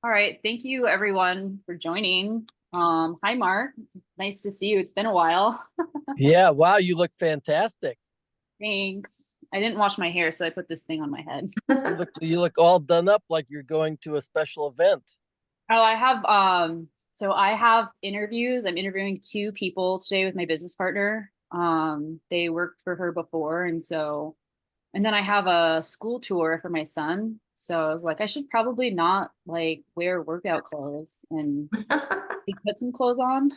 All right. Thank you everyone for joining. Hi Mark. It's nice to see you. It's been a while. Yeah, wow, you look fantastic. Thanks. I didn't wash my hair, so I put this thing on my head. You look all done up like you're going to a special event. Oh, I have interviews. I'm interviewing two people today with my business partner. They worked for her before, and then I have a school tour for my son. So I was like, I should probably not like wear workout clothes and put some clothes on.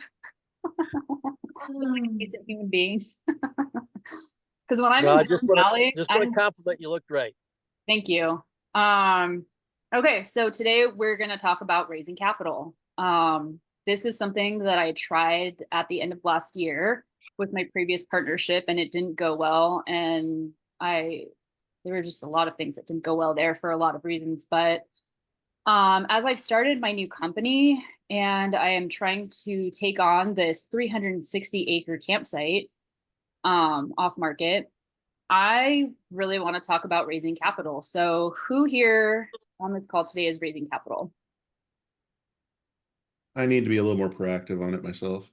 Look like a decent human being. Because when I'm No, in I Hidden Valley, just want to I'm compliment you. Look great. thank you. Um, okay, so today we're gonna talk about raising capital. This is something that I tried at the end of last year with my previous partnership, and it didn't go well. And I there were just a lot of things that didn't go well there for a lot of reasons. But as I've started my new company and I am trying to take on this 360-acre campsite off market, I really want to talk about raising capital. So, who here on this call today is raising capital? I need to be a little more proactive on it myself.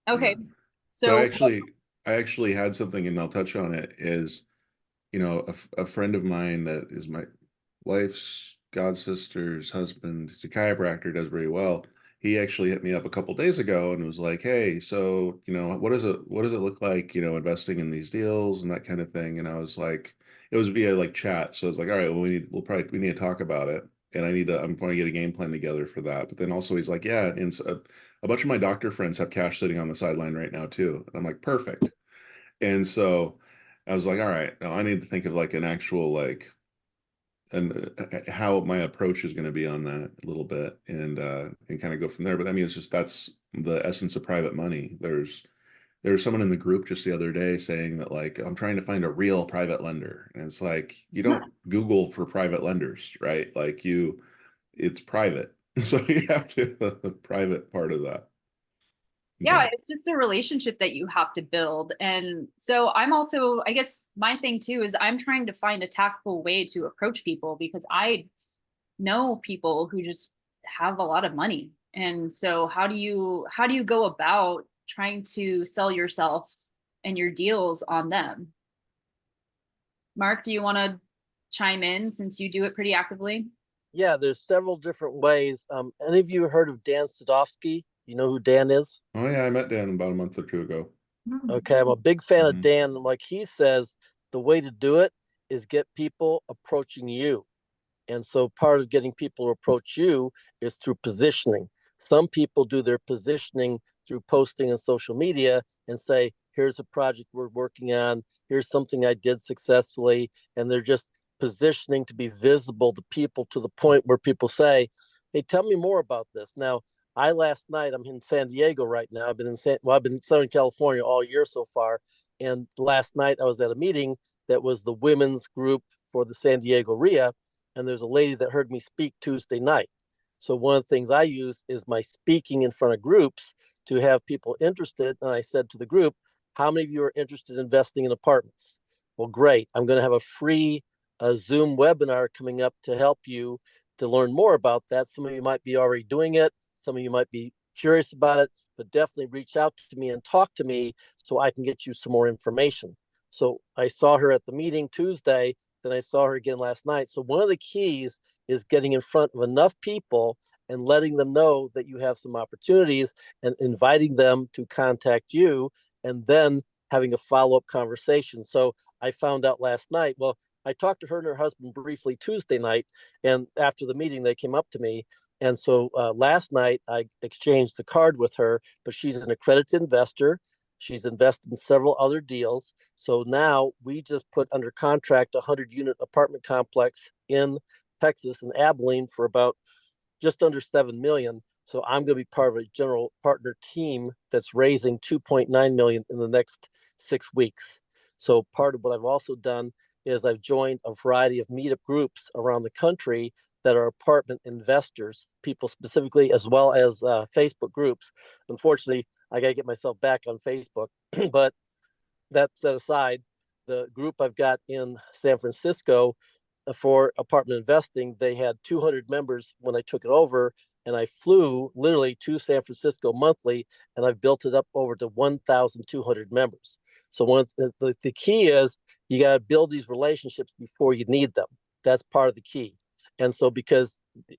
Okay, Yeah. So so I actually had something, and I'll touch on it. Is a friend of mine that is my wife's god sister's husband. He's a chiropractor, does very well. He actually hit me up a couple days ago and was like, "Hey, so what does it look like, investing in these deals and that kind of thing?" And I was like, it was via like chat, so I was like, "All right, well, we need to talk about it." And I'm going to get a game plan together for that. But then also he's like, "Yeah, and a bunch of my doctor friends have cash sitting on the sideline right now too." And I'm like, "Perfect." And so I was like, all right, now I need to think of like an actual like and how my approach is going to be on that a little bit and kind of go from there. But I mean, it's just that's the essence of private money. There's someone in the group just the other day saying that like I'm trying to find a real private lender. And it's like you don't Google for private lenders, right? It's private. So you have to the private part of that. yeah, But it's just a relationship that you have to build. And so I'm also, I guess my thing too is I'm trying to find a tactful way to approach people because I know people who just have a lot of money. And so how do you go about trying to sell yourself and your deals on them? Mark, do you want to chime in since you do it pretty actively? Yeah, there's several different ways. Any of you heard of Dan Sadowski? You know who Dan is? oh yeah, I met Dan about a month or two ago. Okay, I'm a big fan of Mhm. Dan. Like he says, the way to do it is get people approaching you. And so part of getting people to approach you is through positioning. Some people do their positioning through posting on social media and say, here's a project we're working on, here's something I did successfully. And they're just positioning to be visible to people to the point where people say, hey, tell me more about this. Now, I last night, I'm in San Diego right now. I've been in Southern California all year so far. And last night I was at a meeting that was the women's group for the San Diego REIA, and there's a lady that heard me speak Tuesday night. So one of the things I use is my speaking in front of groups to have people interested. And I said to the group, how many of you are interested in investing in apartments? Well, great. I'm going to have a free Zoom webinar coming up to help you to learn more about that. Some of you might be already doing it. Some of you might be curious about it, but definitely reach out to me and talk to me so I can get you some more information. So I saw her at the meeting Tuesday, then I saw her again last night. So one of the keys is getting in front of enough people and letting them know that you have some opportunities and inviting them to contact you and then having a follow-up conversation. So I found out last night, well, I talked to her and her husband briefly Tuesday night, and after the meeting, they came up to me. And so last night, I exchanged the card with her, but she's an accredited investor. She's invested in several other deals. So now we just put under contract a 100-unit apartment complex in Texas and Abilene for about just under 7 million. So I'm going to be part of a general partner team that's raising 2.9 million in the next 6 weeks. So part of what I've also done is I've joined a variety of meetup groups around the country that are apartment investors, people specifically, as well as Facebook groups. Unfortunately, I got to get myself back on Facebook, but that set aside, the group I've got in San Francisco for apartment investing, they had 200 members when I took it over, and I flew literally to San Francisco monthly, and I've built it up over to 1,200 members. So one of the key is you got to build these relationships before you need them. That's part of the key. And so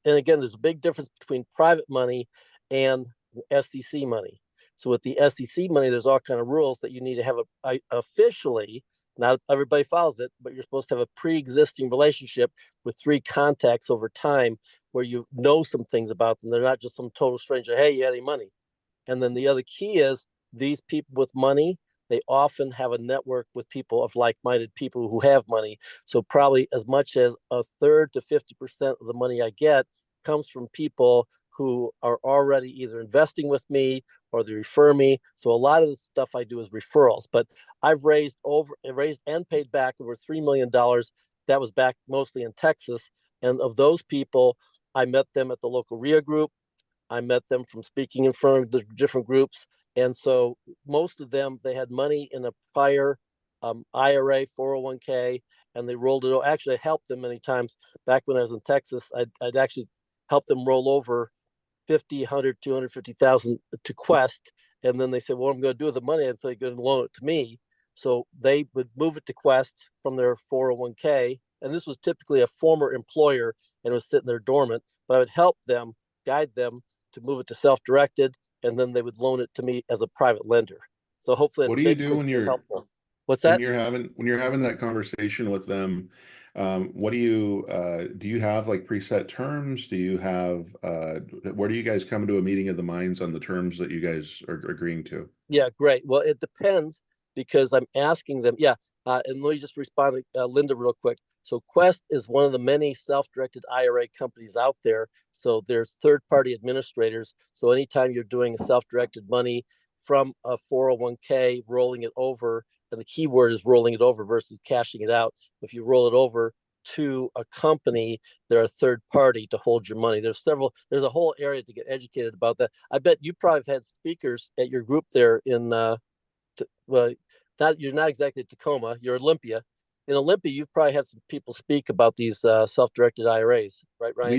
and again, there's a big difference between private money and SEC money. So with the SEC money, there's all kind of rules that you need to have officially. Not everybody follows it, but you're supposed to have a pre-existing relationship with 3 contacts over time where you know some things about them. They're not just some total stranger. Hey, you had any money? And then the other key is these people with money, they often have a network with people of like-minded people who have money. So probably as much as a third to 50% of the money I get comes from people who are already either investing with me or they refer me. So a lot of the stuff I do is referrals, but I've raised and paid back over $3 million. That was back mostly in Texas. And of those people, I met them at the local REIA group. I met them from speaking in front of the different groups. And so most of them, they had money in a prior IRA, 401k, and they rolled it. Actually, I helped them many times back when I was in Texas. I'd actually helped them roll over 50, 100, 250,000 to Quest. And then they said, well, what I'm going to do with the money? I'd say, go and loan it to me. So they would move it to Quest from their 401k. And this was typically a former employer and was sitting there dormant, but I would help them, guide them to move it to self-directed, and then they would loan it to me as a private lender. So hopefully What it's do you do when helpful. What's that? when you're having that conversation with them? What do you have like preset terms? Do you have where do you guys come to a meeting of the minds on the terms that you guys are agreeing to? Yeah, great. Well, it depends because I'm asking them. Yeah, and let me just respond to Linda real quick. So Quest is one of the many self-directed IRA companies out there. So there's third-party administrators. So anytime you're doing a self-directed money from a 401k, rolling it over, and the key word is rolling it over versus cashing it out. If you roll it over to a company, they're a third party to hold your money. There's a whole area to get educated about that. I bet you probably have had speakers at your group there in, well, you're not exactly Tacoma, you're Olympia. In Olympia, you've probably had some people speak about these self-directed IRAs, right, Ryan?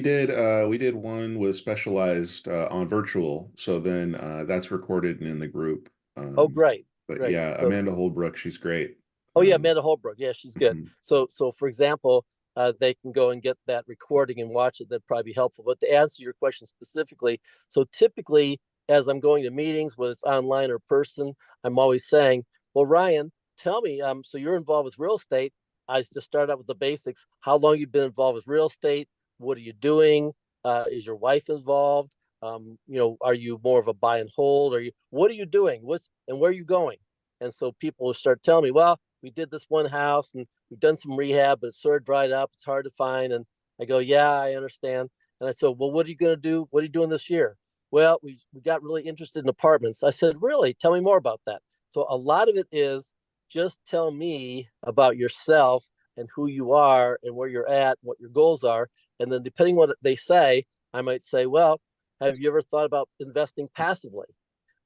We did one with Specialized on virtual, so then that's recorded in the group. Oh, great, But great. yeah, So, Amanda Holbrook, she's great. oh yeah, Amanda Holbrook. Yeah, she's good. Mhm. So for example, they can go and get that recording and watch it. That'd probably be helpful. But to answer your question specifically, so typically, as I'm going to meetings, whether it's online or person, I'm always saying, "Well, Ryan, tell me. So you're involved with real estate. I just start out with the basics. How long you've been involved with real estate? What are you doing? Is your wife involved? Are you more of a buy and hold? What are you doing? And where are you going?" And so people will start telling me, well, we did this one house and we've done some rehab, but it's sort of dried up. It's hard to find. And I go, yeah, I understand. And I said, well, what are you going to do? What are you doing this year? Well, we got really interested in apartments. I said, really? Tell me more about that. So a lot of it is just tell me about yourself and who you are and where you're at, what your goals are. And then depending on what they say, I might say, well, have you ever thought about investing passively?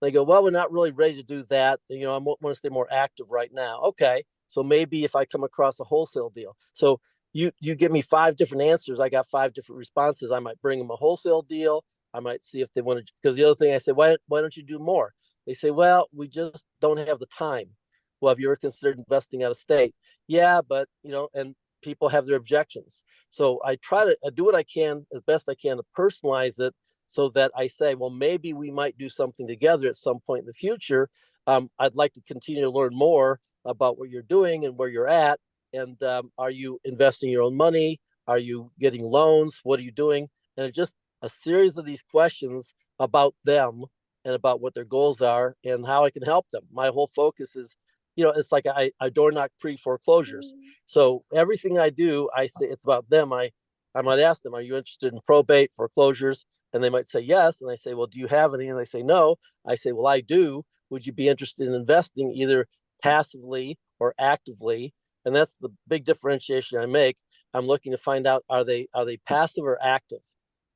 They go, well, we're not really ready to do that. I want to stay more active right now. Okay. So maybe if I come across a wholesale deal. So you give me 5 different answers. I got 5 different responses. I might bring them a wholesale deal. I might see if they want to, because the other thing I say, why don't you do more? They say, well, we just don't have the time. Well, have you ever considered investing out of state? Yeah, but and people have their objections. So I do what I can as best I can to personalize it so that I say, well, maybe we might do something together at some point in the future. I'd like to continue to learn more about what you're doing and where you're at. And are you investing your own money? Are you getting loans? What are you doing? And it's just a series of these questions about them and about what their goals are and how I can help them. My whole focus is, it's like I door knock pre-foreclosures. So everything I do, I say it's about them. I might ask them, are you interested in probate, foreclosures? And they might say yes. And I say, well, do you have any? And they say no. I say, well, I do. Would you be interested in investing either passively or actively? And that's the big differentiation I make. I'm looking to find out, are they passive or active?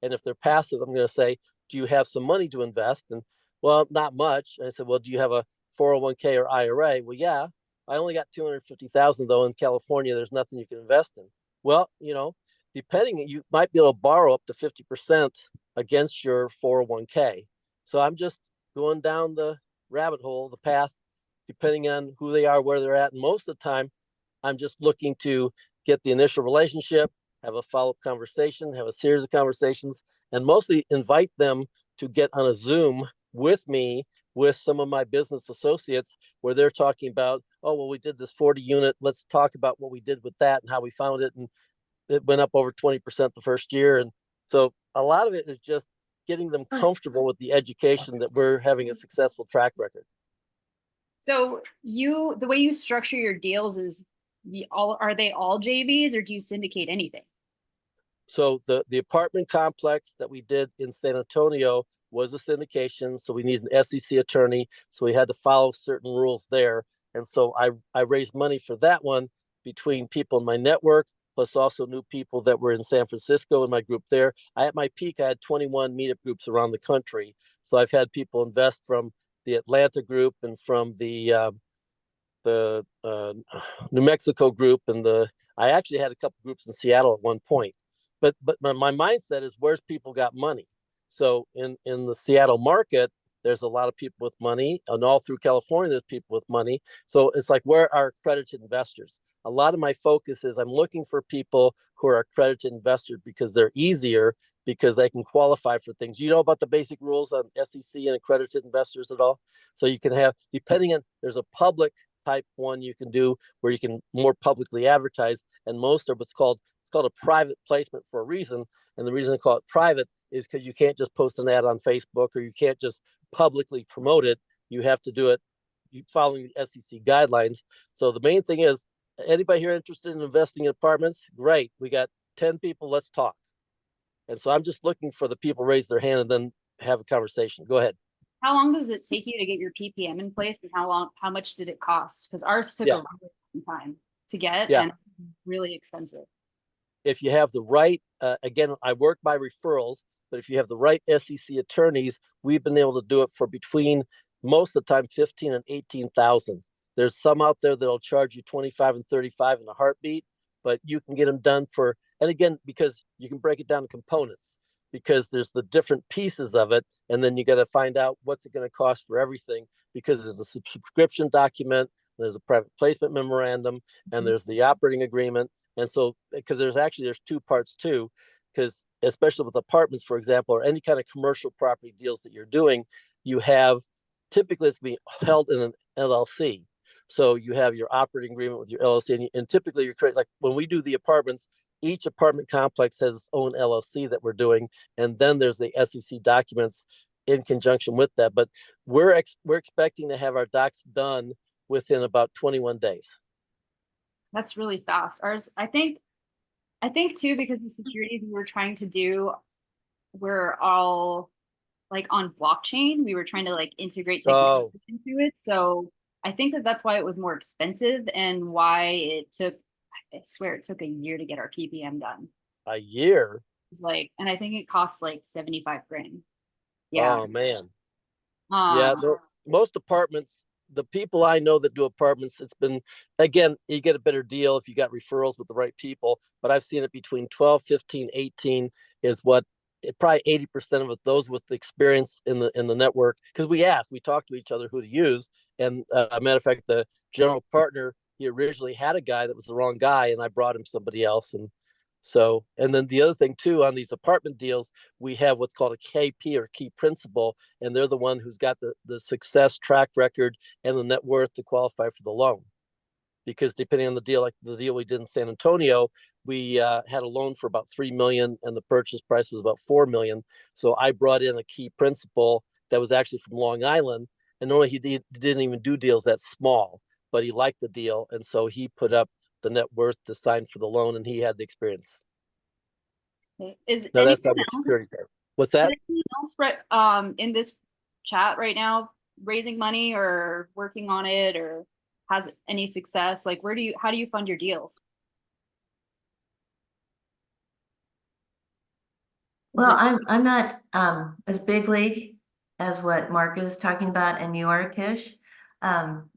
And if they're passive, I'm going to say, do you have some money to invest? And well, not much. And I said, well, do you have a 401k or IRA? Well, yeah. I only got 250,000 though in California. There's nothing you can invest in. Well, depending, you might be able to borrow up to 50% against your 401k. So I'm just going down the rabbit hole, the path, depending on who they are, where they're at. And most of the time, I'm just looking to get the initial relationship, have a follow-up conversation, have a series of conversations, and mostly invite them to get on a Zoom with me with some of my business associates where they're talking about, oh, well, we did this 40 unit. Let's talk about what we did with that and how we found it. And it went up over 20% the first year. And so a lot of it is just getting them comfortable with the education that we're having a successful track record. So the way you structure your deals is are they all JVs or do you syndicate anything? So the apartment complex that we did in San Antonio was a syndication. So we need an SEC attorney. So we had to follow certain rules there. And so I raised money for that one between people in my network, plus also new people that were in San Francisco in my group there. At my peak, I had 21 meetup groups around the country. So I've had people invest from the Atlanta group and from the New Mexico group, and I actually had a couple groups in Seattle at one point. But my mindset is where's people got money. So in the Seattle market, there's a lot of people with money, and all through California, there's people with money. So it's like, where are accredited investors? A lot of my focus is I'm looking for people who are accredited investors because they're easier, because they can qualify for things. You know about the basic rules on SEC and accredited investors at all? So you can have, depending on, there's a public type one you can do where you can more publicly advertise, and most are what's called, it's called a private placement for a reason. And the reason they call it private is because you can't just post an ad on Facebook, or you can't just publicly promote it. You have to do it following the SEC guidelines. So the main thing is, anybody here interested in investing in apartments? Great, we got 10 people, let's talk. And so I'm just looking for the people raise their hand and then have a conversation. Go ahead. How long does it take you to get your PPM in place, and how much did it cost? Because ours took a Yeah. really long time to get Yeah. and really expensive. If you have the right, again, I work by referrals, but if you have the right SEC attorneys, we've been able to do it for between, most of the time, 15 and 18,000. There's some out there that'll charge you 25 and 35 in a heartbeat, but you can get them done for, and again, because you can break it down to components, because there's the different pieces of it, and then you got to find out what's it going to cost for everything, because there's a subscription document, there's a private placement memorandum, and there's the operating agreement. And so, because there's two parts too, because especially with apartments, for example, or any kind of commercial property deals that you're doing, you have, typically it's being held in an LLC. So you have your operating agreement with your LLC, and typically you're creating, like when we do the apartments, each apartment complex has its own LLC that we're doing, and then there's the SEC documents in conjunction with that. But we're expecting to have our docs done within about 21 days. That's really fast. Ours, I think too, because the securities we were trying to do were all like on blockchain. We were trying to like integrate technology into it. So I think that's why it was more expensive, and why it took, I swear it took a year to get our PPM done. A year? It's like, and I think it costs like 75 grand. Yeah. Oh man. Um, Most apartments, the people I know that do apartments, it's been, again, you get a better deal if you got referrals with the right people, but I've seen it between 12, 15, 18 is what, probably 80% of it, those with the experience in the network, because we talked to each other who to use. And a matter of fact, the general partner, he originally had a guy that was the wrong guy, and I brought him somebody else. And so, and then the other thing too, on these apartment deals, we have what's called a KP, or key principal, and they're the one who's got the success track record and the net worth to qualify for the loan. Because depending on the deal, like the deal we did in San Antonio, we had a loan for about 3 million, and the purchase price was about 4 million. So I brought in a key principal that was actually from Long Island, and normally he didn't even do deals that small, but he liked the deal, and so he put up the net worth to sign for the loan, and he had the experience. is No, that's anyone not a else, security card. What's that? in this chat right now raising money or working on it, or has any success? Like, how do you fund your deals? Well, I'm not as big league as what Mark is talking about and you are, Tish. I'm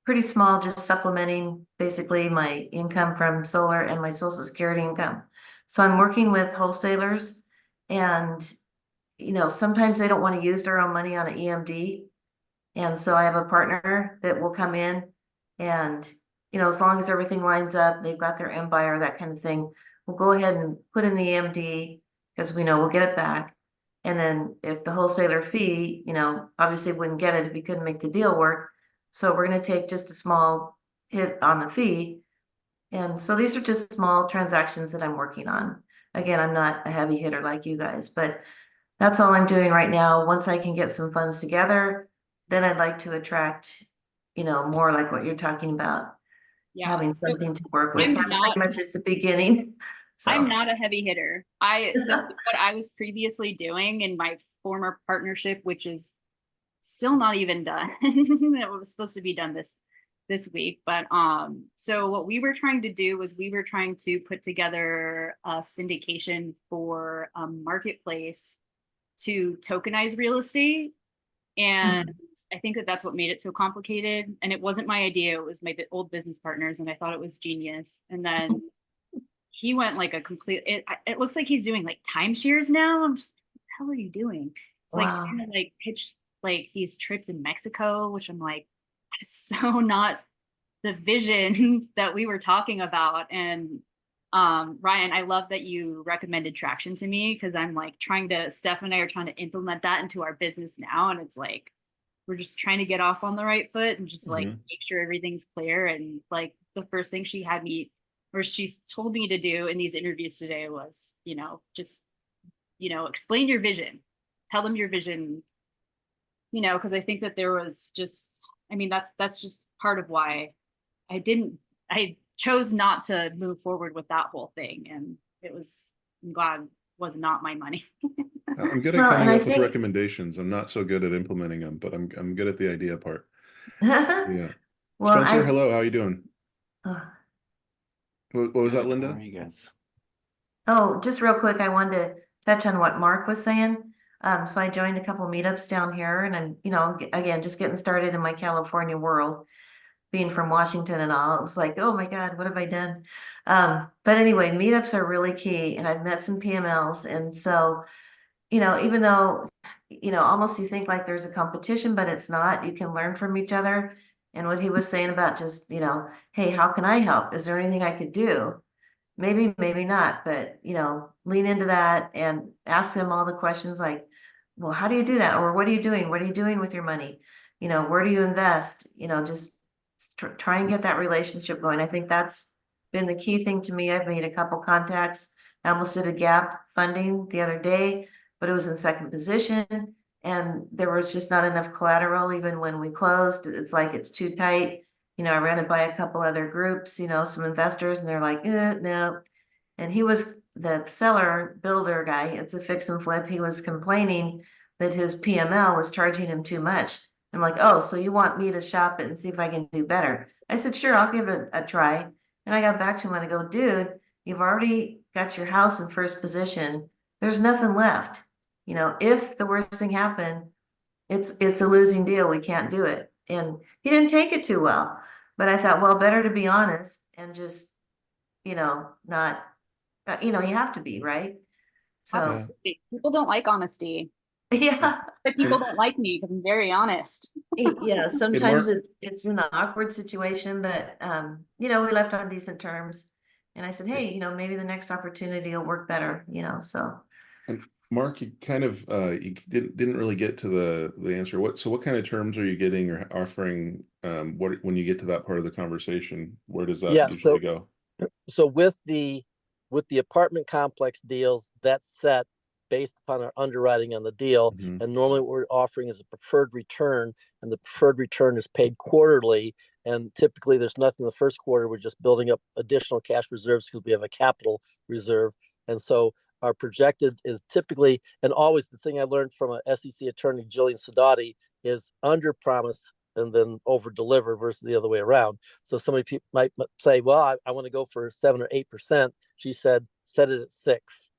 pretty small, just supplementing basically my income from solar and my social security income. So I'm working with wholesalers and, sometimes they don't want to use their own money on an EMD. And so I have a partner that will come in and, as long as everything lines up, they've got their M buyer, that kind of thing, we'll go ahead and put in the EMD because we know we'll get it back. And then if the wholesaler fee, obviously wouldn't get it if we couldn't make the deal work. So we're going to take just a small hit on the fee. And so these are just small transactions that I'm working on. Again, I'm not a heavy hitter like you guys, but that's all I'm doing right now. Once I can get some funds together, then I'd like to attract, more like what you're talking about, Yeah. having So something to work with. I'm So I'm not pretty much at the beginning. I'm So not a heavy hitter. So what I was previously doing in my former partnership, which is still not even done. It was supposed to be done this week. But so what we were trying to do was we were trying to put together a syndication for a marketplace to tokenize real estate. And I think that that's what made it so complicated. And it wasn't my idea. It was my old business partners. And I thought it was genius. And then he went like a complete, it looks like he's doing like timeshares now. I'm just, what the hell are you doing? It's like wow. trying to like pitch like these trips in Mexico, which I'm like, that is so not the vision that we were talking about. And Ryan, I love that you recommended Traction to me because I'm like Steph and I are trying to implement that into our business now. And it's like, we're just trying to get off on the right foot and just like make sure everything's clear. And like the first thing she's told me to do in these interviews today was, just, explain your vision, tell them your vision, because I think that there was just, I mean, that's just part of why I chose not to move forward with that whole thing. And I'm glad was not my money. I'm good at Well, and coming I up with think, recommendations. I'm not so good at implementing them, but I'm good at the idea part. Yeah. well, Spencer, hello. How you doing? uh, What was that, Good. How Linda? are you guys? oh, just real quick, I wanted to touch on what Mark was saying. So I joined a couple meetups down here and I'm, again, just getting started in my California world, being from Washington and all. It was like, oh my God, what have I done? But anyway, meetups are really key and I've met some PMLs. And so, even though, almost you think like there's a competition, but it's not, you can learn from each other. And what he was saying about just, hey, how can I help? Is there anything I could do? Maybe, maybe not, but lean into that and ask them all the questions like, well, how do you do that? Or what are you doing? What are you doing with your money? Where do you invest? Just try and get that relationship going. I think that's been the key thing to me. I've made a couple contacts. I almost did a gap funding the other day, but it was in second position and there was just not enough collateral even when we closed. It's like it's too tight. I ran it by a couple other groups, some investors, and they're like, no. And he was the seller builder guy. It's a fix and flip. He was complaining that his PML was charging him too much. I'm like, oh, so you want me to shop it and see if I can do better? I said, sure, I'll give it a try. And I got back to him and I go, dude, you've already got your house in first position. There's nothing left. If the worst thing happened, it's a losing deal. We can't do it. And he didn't take it too well. But I thought, well, better to be honest and just, not, you have to be, right? So, Absolutely. People don't like honesty, yeah, but people don't like me because I'm very honest. yeah, Hey, sometimes Mark, it's an awkward situation, but, we left on decent terms. And I said, hey, maybe the next opportunity will work better, so. and Mark, you kind of you didn't really get to the answer. What kind of terms are you getting or offering what when you get to that part of the conversation? Where does that Yeah. usually go? So with the apartment complex deals, that's set based upon our underwriting on the deal. And normally what we're offering is a preferred return, and the preferred return is paid quarterly. And typically there's nothing the first quarter. We're just building up additional cash reserves because we have a capital reserve. And so our projected is typically, and always the thing I learned from a SEC attorney, Jillian Sadati, is under promise and then over deliver versus the other way around. So somebody might say, well, I want to go for 7 or 8%. She said, set it at 6.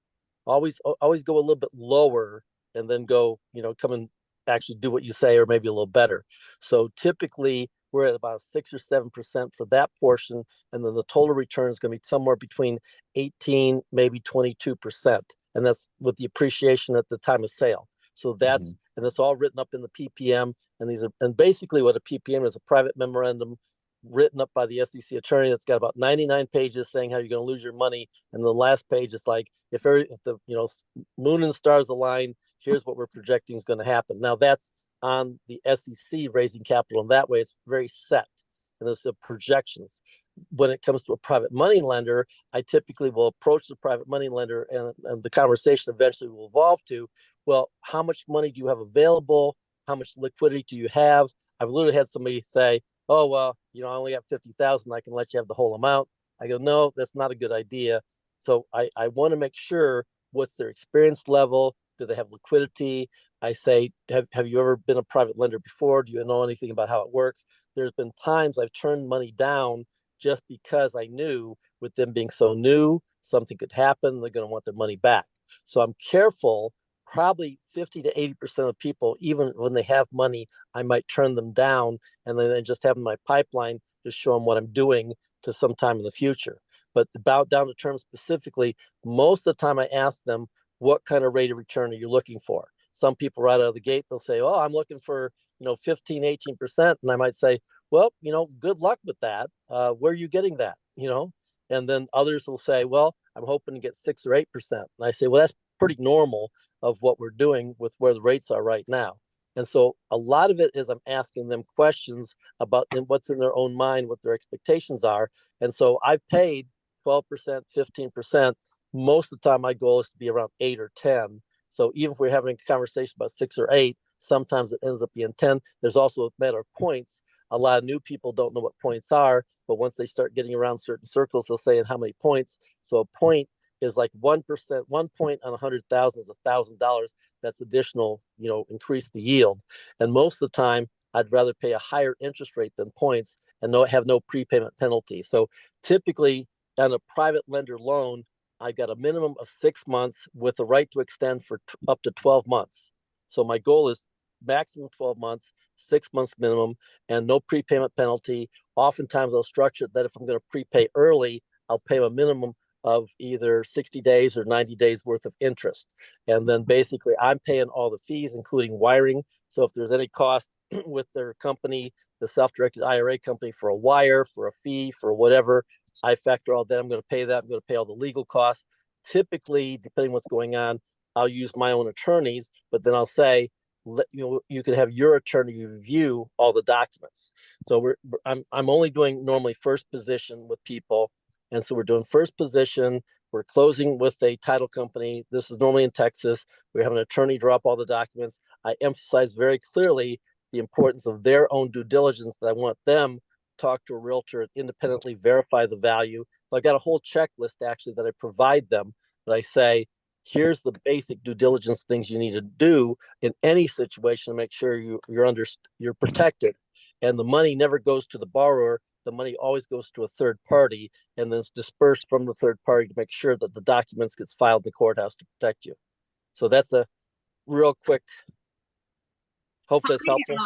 Always go a little bit lower and then go, come and actually do what you say, or maybe a little better. So typically we're at about 6 or 7% for that portion. And then the total return is going to be somewhere between 18, maybe 22%. And that's with the appreciation at the time of sale. So that's, and it's all written up in the PPM. And these are, and basically what a PPM is, a private memorandum written up by the SEC attorney that's got about 99 pages saying how you're going to lose your money. And the last page is like, if the moon and stars align, here's what we're projecting is going to happen. Now that's on the SEC raising capital, and that way it's very set. And there's the projections. When it comes to a private money lender, I typically will approach the private money lender, and the conversation eventually will evolve to, well, how much money do you have available? How much liquidity do you have? I've literally had somebody say, oh, well, I only have 50,000. I can let you have the whole amount. I go, no, that's not a good idea. So I want to make sure what's their experience level. Do they have liquidity? I say, have you ever been a private lender before? Do you know anything about how it works? There's been times I've turned money down just because I knew with them being so new, something could happen. They're going to want their money back. So I'm careful. Probably 50 to 80% of people, even when they have money, I might turn them down and then just have in my pipeline to show them what I'm doing to sometime in the future. But about down to terms specifically, most of the time I ask them, what kind of rate of return are you looking for? Some people right out of the gate, they'll say, oh, I'm looking for, 15, 18%. And I might say, well, good luck with that. Where are you getting that? And then others will say, well, I'm hoping to get 6 or 8%. And I say, well, that's pretty normal of what we're doing with where the rates are right now. And so a lot of it is I'm asking them questions about what's in their own mind, what their expectations are. And so I've paid 12%, 15%. Most of the time, my goal is to be around 8 or 10. So even if we're having a conversation about 6 or 8, sometimes it ends up being 10. There's also a matter of points. A lot of new people don't know what points are, but once they start getting around certain circles, they'll say, and how many points? So a point is like 1%, 1 point on 100,000 is $1,000. That's additional, increase the yield. And most of the time, I'd rather pay a higher interest rate than points and have no prepayment penalty. So typically on a private lender loan, I've got a minimum of 6 months with the right to extend for up to 12 months. So my goal is maximum 12 months, 6 months minimum, and no prepayment penalty. Oftentimes I'll structure it that if I'm going to prepay early, I'll pay a minimum of either 60 days or 90 days worth of interest. And then basically I'm paying all the fees, including wiring. So if there's any cost with their company, the self-directed IRA company, for a wire, for a fee, for whatever, I factor all that. I'm going to pay that. I'm going to pay all the legal costs. Typically, depending on what's going on, I'll use my own attorneys, but then I'll say, you can have your attorney review all the documents. So I'm only doing normally first position with people. And so we're doing first position. We're closing with a title company. This is normally in Texas. We have an attorney draw up all the documents. I emphasize very clearly the importance of their own due diligence, that I want them to talk to a realtor and independently verify the value. So I got a whole checklist actually that I provide them, that I say, here's the basic due diligence things you need to do in any situation to make sure you're protected. And the money never goes to the borrower. The money always goes to a third party and then it's dispersed from the third party to make sure that the documents gets filed in the courthouse to protect you. So that's a real quick, hopefully it's helpful.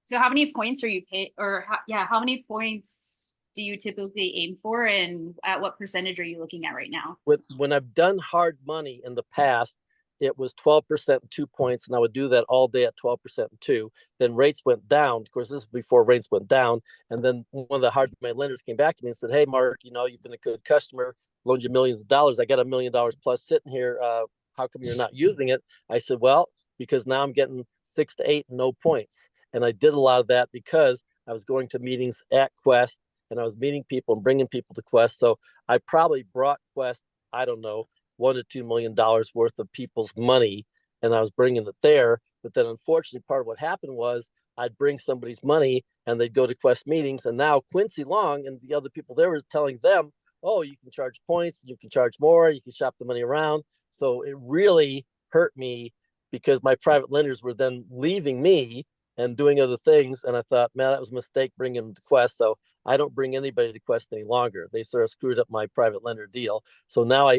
So how many points are you paid, or how many points do you typically aim for, and at what percentage are you looking at right now? When I've done hard money in the past, it was 12% and 2 points, and I would do that all day at 12% and 2. Then rates went down. Of course, this is before rates went down. And then one of the hard money lenders came back to me and said, hey, Mark, you've been a good customer, loaned you millions of dollars. I got $1 million plus sitting here. How come you're not using it? I said, well, because now I'm getting 6 to 8, no points. And I did a lot of that because I was going to meetings at Quest and I was meeting people and bringing people to Quest. So I probably brought Quest, I don't know, $1 to $2 million worth of people's money, and I was bringing it there. But then unfortunately, part of what happened was I'd bring somebody's money and they'd go to Quest meetings, and now Quincy Long and the other people there was telling them, oh, you can charge points, you can charge more, you can shop the money around. So it really hurt me because my private lenders were then leaving me and doing other things. And I thought, man, that was a mistake bringing them to Quest. So I don't bring anybody to Quest any longer. They sort of screwed up my private lender deal. So now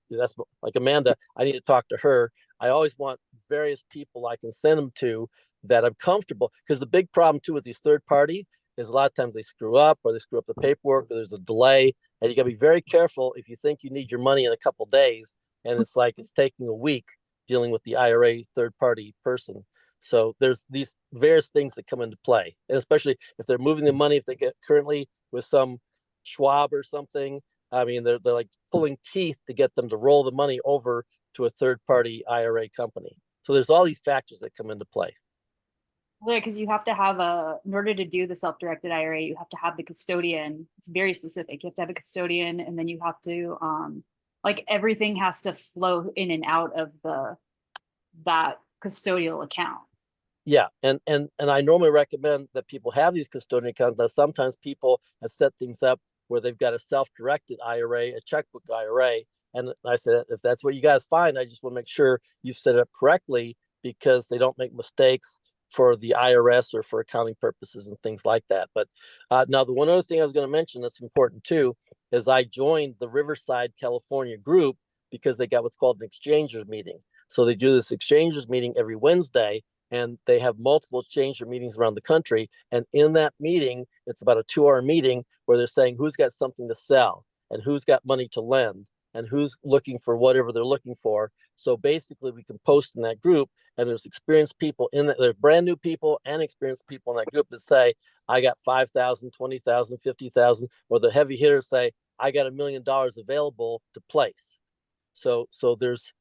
that's like Amanda, I need to talk to her. I always want various people I can send them to that I'm comfortable, because the big problem too with these third party is a lot of times they screw up, or they screw up the paperwork, or there's a delay. And you got to be very careful if you think you need your money in a couple days, and it's like it's taking a week dealing with the IRA third party person. So there's these various things that come into play, and especially if they're moving the money, if they get currently with some Schwab or something, I mean, they're like pulling teeth to get them to roll the money over to a third party IRA company. So there's all these factors that come into play. Yeah, because you have to have in order to do the self-directed IRA, you have to have the custodian. It's very specific. You have to have a custodian, and then you have to, like everything has to flow in and out of that custodial account. Yeah, and I normally recommend that people have these custodian accounts. Now, sometimes people have set things up where they've got a self-directed IRA, a checkbook IRA, and I said, if that's what you guys find, I just want to make sure you set it up correctly because they don't make mistakes for the IRS or for accounting purposes and things like that. But now, the one other thing I was going to mention that's important too is I joined the Riverside, California group because they got what's called an exchangers meeting. So they do this exchangers meeting every Wednesday, and they have multiple exchanger meetings around the country. And in that meeting, it's about a 2-hour meeting where they're saying who's got something to sell and who's got money to lend and who's looking for whatever they're looking for. So basically, we can post in that group, and there's experienced people in that. There's brand new people and experienced people in that group that say, I got 5,000, 20,000, 50,000, or the heavy hitters say, I got $1 million available to place. So there's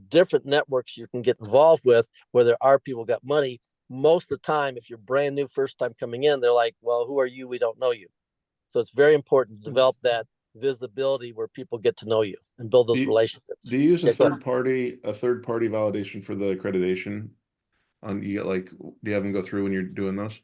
different networks you can get involved with where there are people got money. Most of the time, if you're brand new, first time coming in, they're like, well, who are you? We don't know you. So it's very important to develop that visibility where people get to know you and build those relationships. Do you use Yeah, a third party validation for the accreditation? You get like, do you have them go through when you're doing those?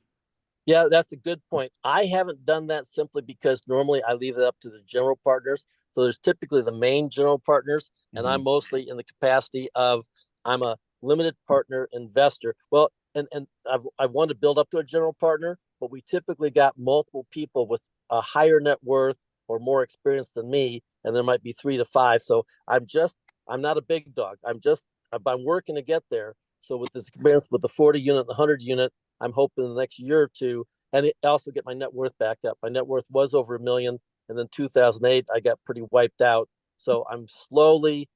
Yeah, that's a good point. I haven't done that simply because normally I leave it up to the general partners. So there's typically the main general partners, and I'm mostly in the capacity of I'm a limited partner investor. Well, and I've wanted to build up to a general partner, but we typically got multiple people with a higher net worth or more experience than me, and there might be 3 to 5. So I'm not a big dog. I'm working to get there. So with this experience with the 40 unit, the 100 unit, I'm hoping in the next year or two, and it also get my net worth back up. My net worth was over $1 million, and then 2008, I got pretty wiped out. So I'm slowly,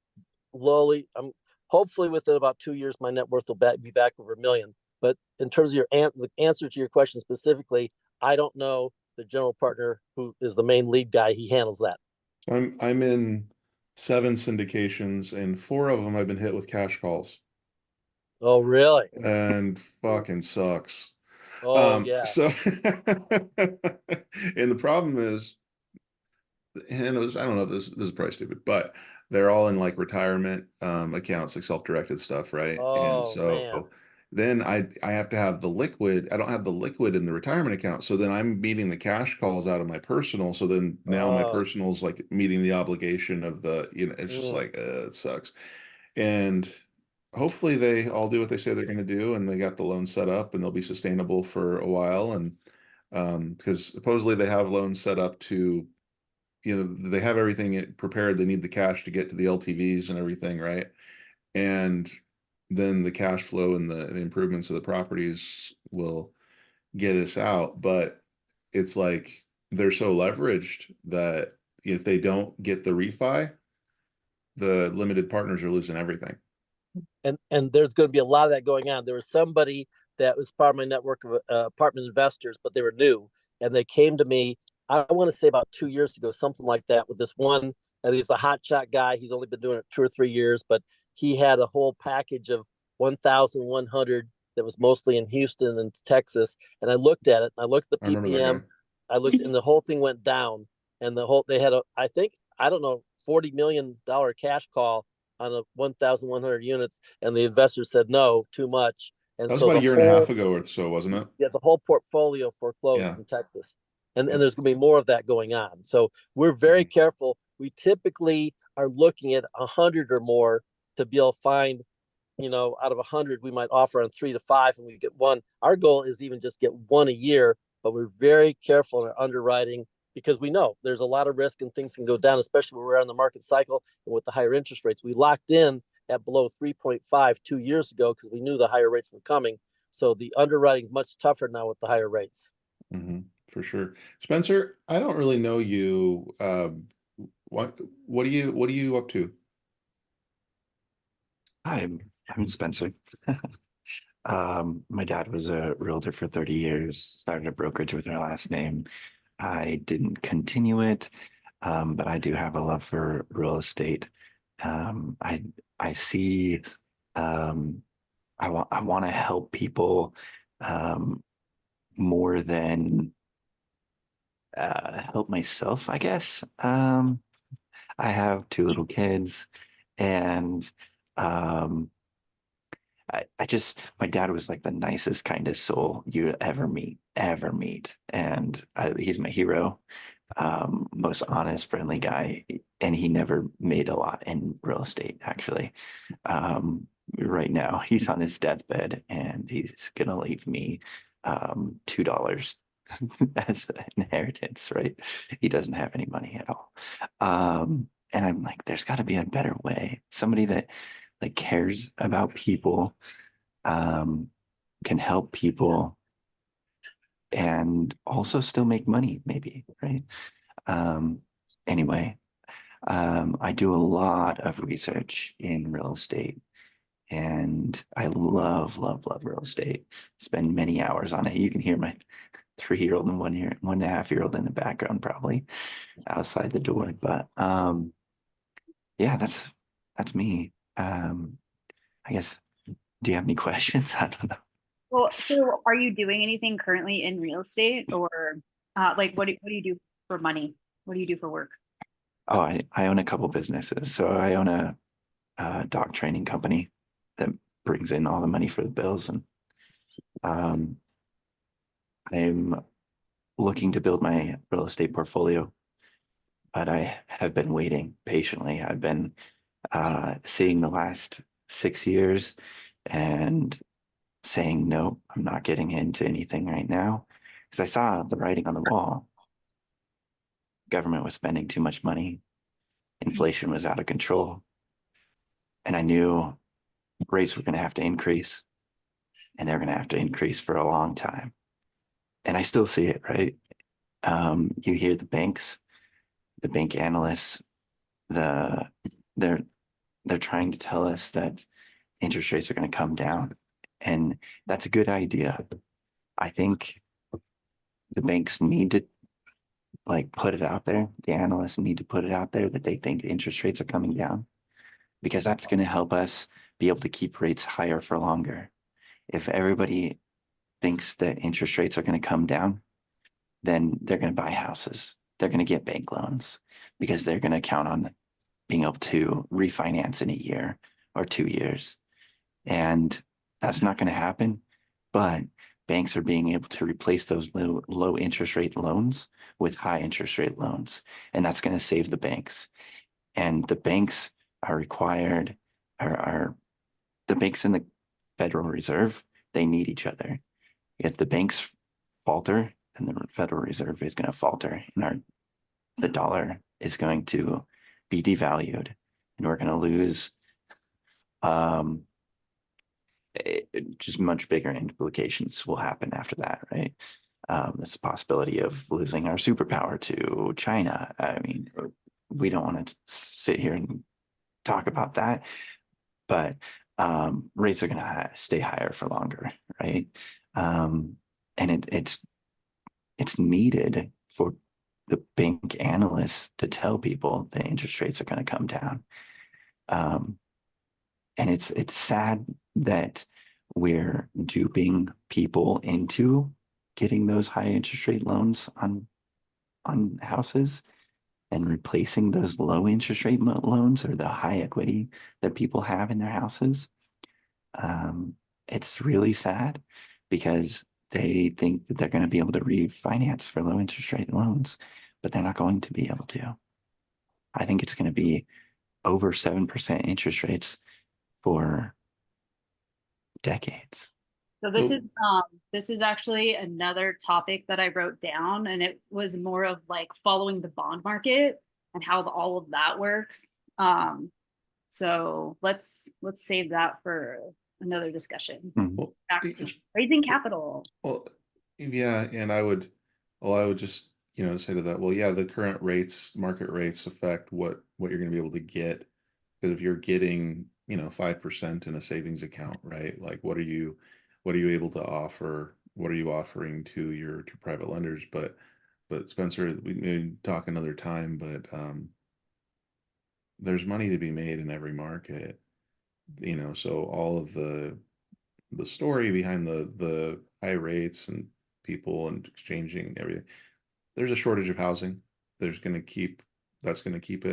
I'm hopefully within about 2 years, my net worth will be back over $1 million. But in terms of the answer to your question specifically, I don't know the general partner who is the main lead guy. He handles that. I'm in 7 syndications, and 4 of them I've been hit with cash calls. Oh, really? And fucking sucks. Oh, yeah. So and the problem is, and I don't know if this is probably stupid, but they're all in like retirement accounts, like self-directed stuff, right? And Oh, man. so then I have to have the liquid. I don't have the liquid in the retirement account. So then I'm meeting the cash calls out of my personal. So then now my Oh, personal is like meeting the obligation of the, it's just like it sucks. And hopefully they all do what they say they're going to do, and they got the loan set up and they'll be sustainable for a while. And because supposedly they have loans set up to, they have everything prepared. They need the cash to get to the LTVs and everything, right? And then the cash flow and the improvements of the properties will get us out. But it's like they're so leveraged that if they don't get the refi, the limited partners are losing everything. And there's going to be a lot of that going on. There was somebody that was part of my network of apartment investors, but they were new, and they came to me. I want to say about 2 years ago, something like that, with this one. And he's a hot shot guy. He's only been doing it 2 or 3 years, but he had a whole package of 1,100 that was mostly in Houston and Texas. And I looked at it. I looked at I the remember that PPM. guy. I looked, and the whole thing went down. And they had I think, I don't know, $40 million cash call on a 1,100 units, and the investor said no, too much. And That was so about a the year and a half ago or so, wasn't it? the whole portfolio foreclosed Yeah. in Texas, and Yep. there's going to be more of that going on. So we're very careful. We typically are looking at 100 or more to be able to find, out of 100, we might offer on 3 to 5, and we get one. Our goal is even just get one a year, but we're very careful in our underwriting because we know there's a lot of risk and things can go down, especially when we're on the market cycle and with the higher interest rates. We locked in at below 3.5 2 years ago because we knew the higher rates were coming. So the underwriting is much tougher now with the higher rates. Mm-hmm. for sure. Spencer, I don't really know you. What are you up to? I'm Spencer. My dad was a realtor for 30 years, started a brokerage with our last name. I didn't continue it, but I do have a love for real estate. I see I want to help people more than help myself, I guess. I have two little kids, and um, I just, my dad was like the nicest, kindest soul you ever meet. And he's my hero, most honest, friendly guy. And he never made a lot in real estate, actually. Right now, he's on his deathbed and he's going to leave me $2 as an inheritance, right? He doesn't have any money at all. And I'm like, there's got to be a better way. Somebody that like cares about people, can help people and also still make money, maybe, right? Um, anyway, I do a lot of research in real estate and I love real estate. Spend many hours on it. You can hear my 3-year-old and 1.5-year-old in the background, probably outside the door. But yeah, that's me. I guess, do you have any questions? I don't know. Well, so are you doing anything currently in real estate, or like what do you do for money? What do you do for work? Oh, I own a couple businesses. So I own a dog training company that brings in all the money for the bills. And um, I'm looking to build my real estate portfolio, but I have been waiting patiently. I've been seeing the last 6 years and saying, no, I'm not getting into anything right now because I saw the writing on the wall. Government was spending too much money. Inflation was out of control. And I knew rates were going to have to increase and they're going to have to increase for a long time. And I still see it, right? You hear the banks, the bank analysts, they're they're trying to tell us that interest rates are going to come down. And that's a good idea. I think the banks need to like put it out there. The analysts need to put it out there that they think the interest rates are coming down because that's going to help us be able to keep rates higher for longer. If everybody thinks that interest rates are going to come down, then they're going to buy houses. They're going to get bank loans because they're going to count on being able to refinance in a year or 2 years. And that's not going to happen. But banks are being able to replace those low interest rate loans with high interest rate loans. And that's going to save the banks. And the banks are required, are the banks in the Federal Reserve, they need each other. If the banks falter, then the Federal Reserve is going to falter and the dollar is going to be devalued and we're going to lose just much bigger implications will happen after that, right? This possibility of losing our superpower to China. I mean, we don't want to sit here and talk about that, but rates are going to stay higher for longer, right? And it's needed for the bank analysts to tell people that interest rates are going to come down. And it's sad that we're duping people into getting those high interest rate loans on houses and replacing those low interest rate loans or the high equity that people have in their houses. It's really sad because they think that they're going to be able to refinance for low interest rate loans, but they're not going to be able to. I think it's going to be over 7% interest rates for decades. So this is actually another topic that I wrote down, and it was more of like following the bond market and how all of that works. So let's save that for another discussion. Mhm. Well, Back to raising capital. well, yeah, and I would Well, I would just, say to that, well, yeah, the current rates, market rates affect what you're going to be able to get. Because if you're getting, 5% in a savings account, right? Like, what are you able to offer? What are you offering to your to private lenders? But Spencer, we may talk another time, but there's money to be made in every market, so all of the story behind the high rates and people and exchanging everything. There's a shortage of housing. There's going to keep that's going to keep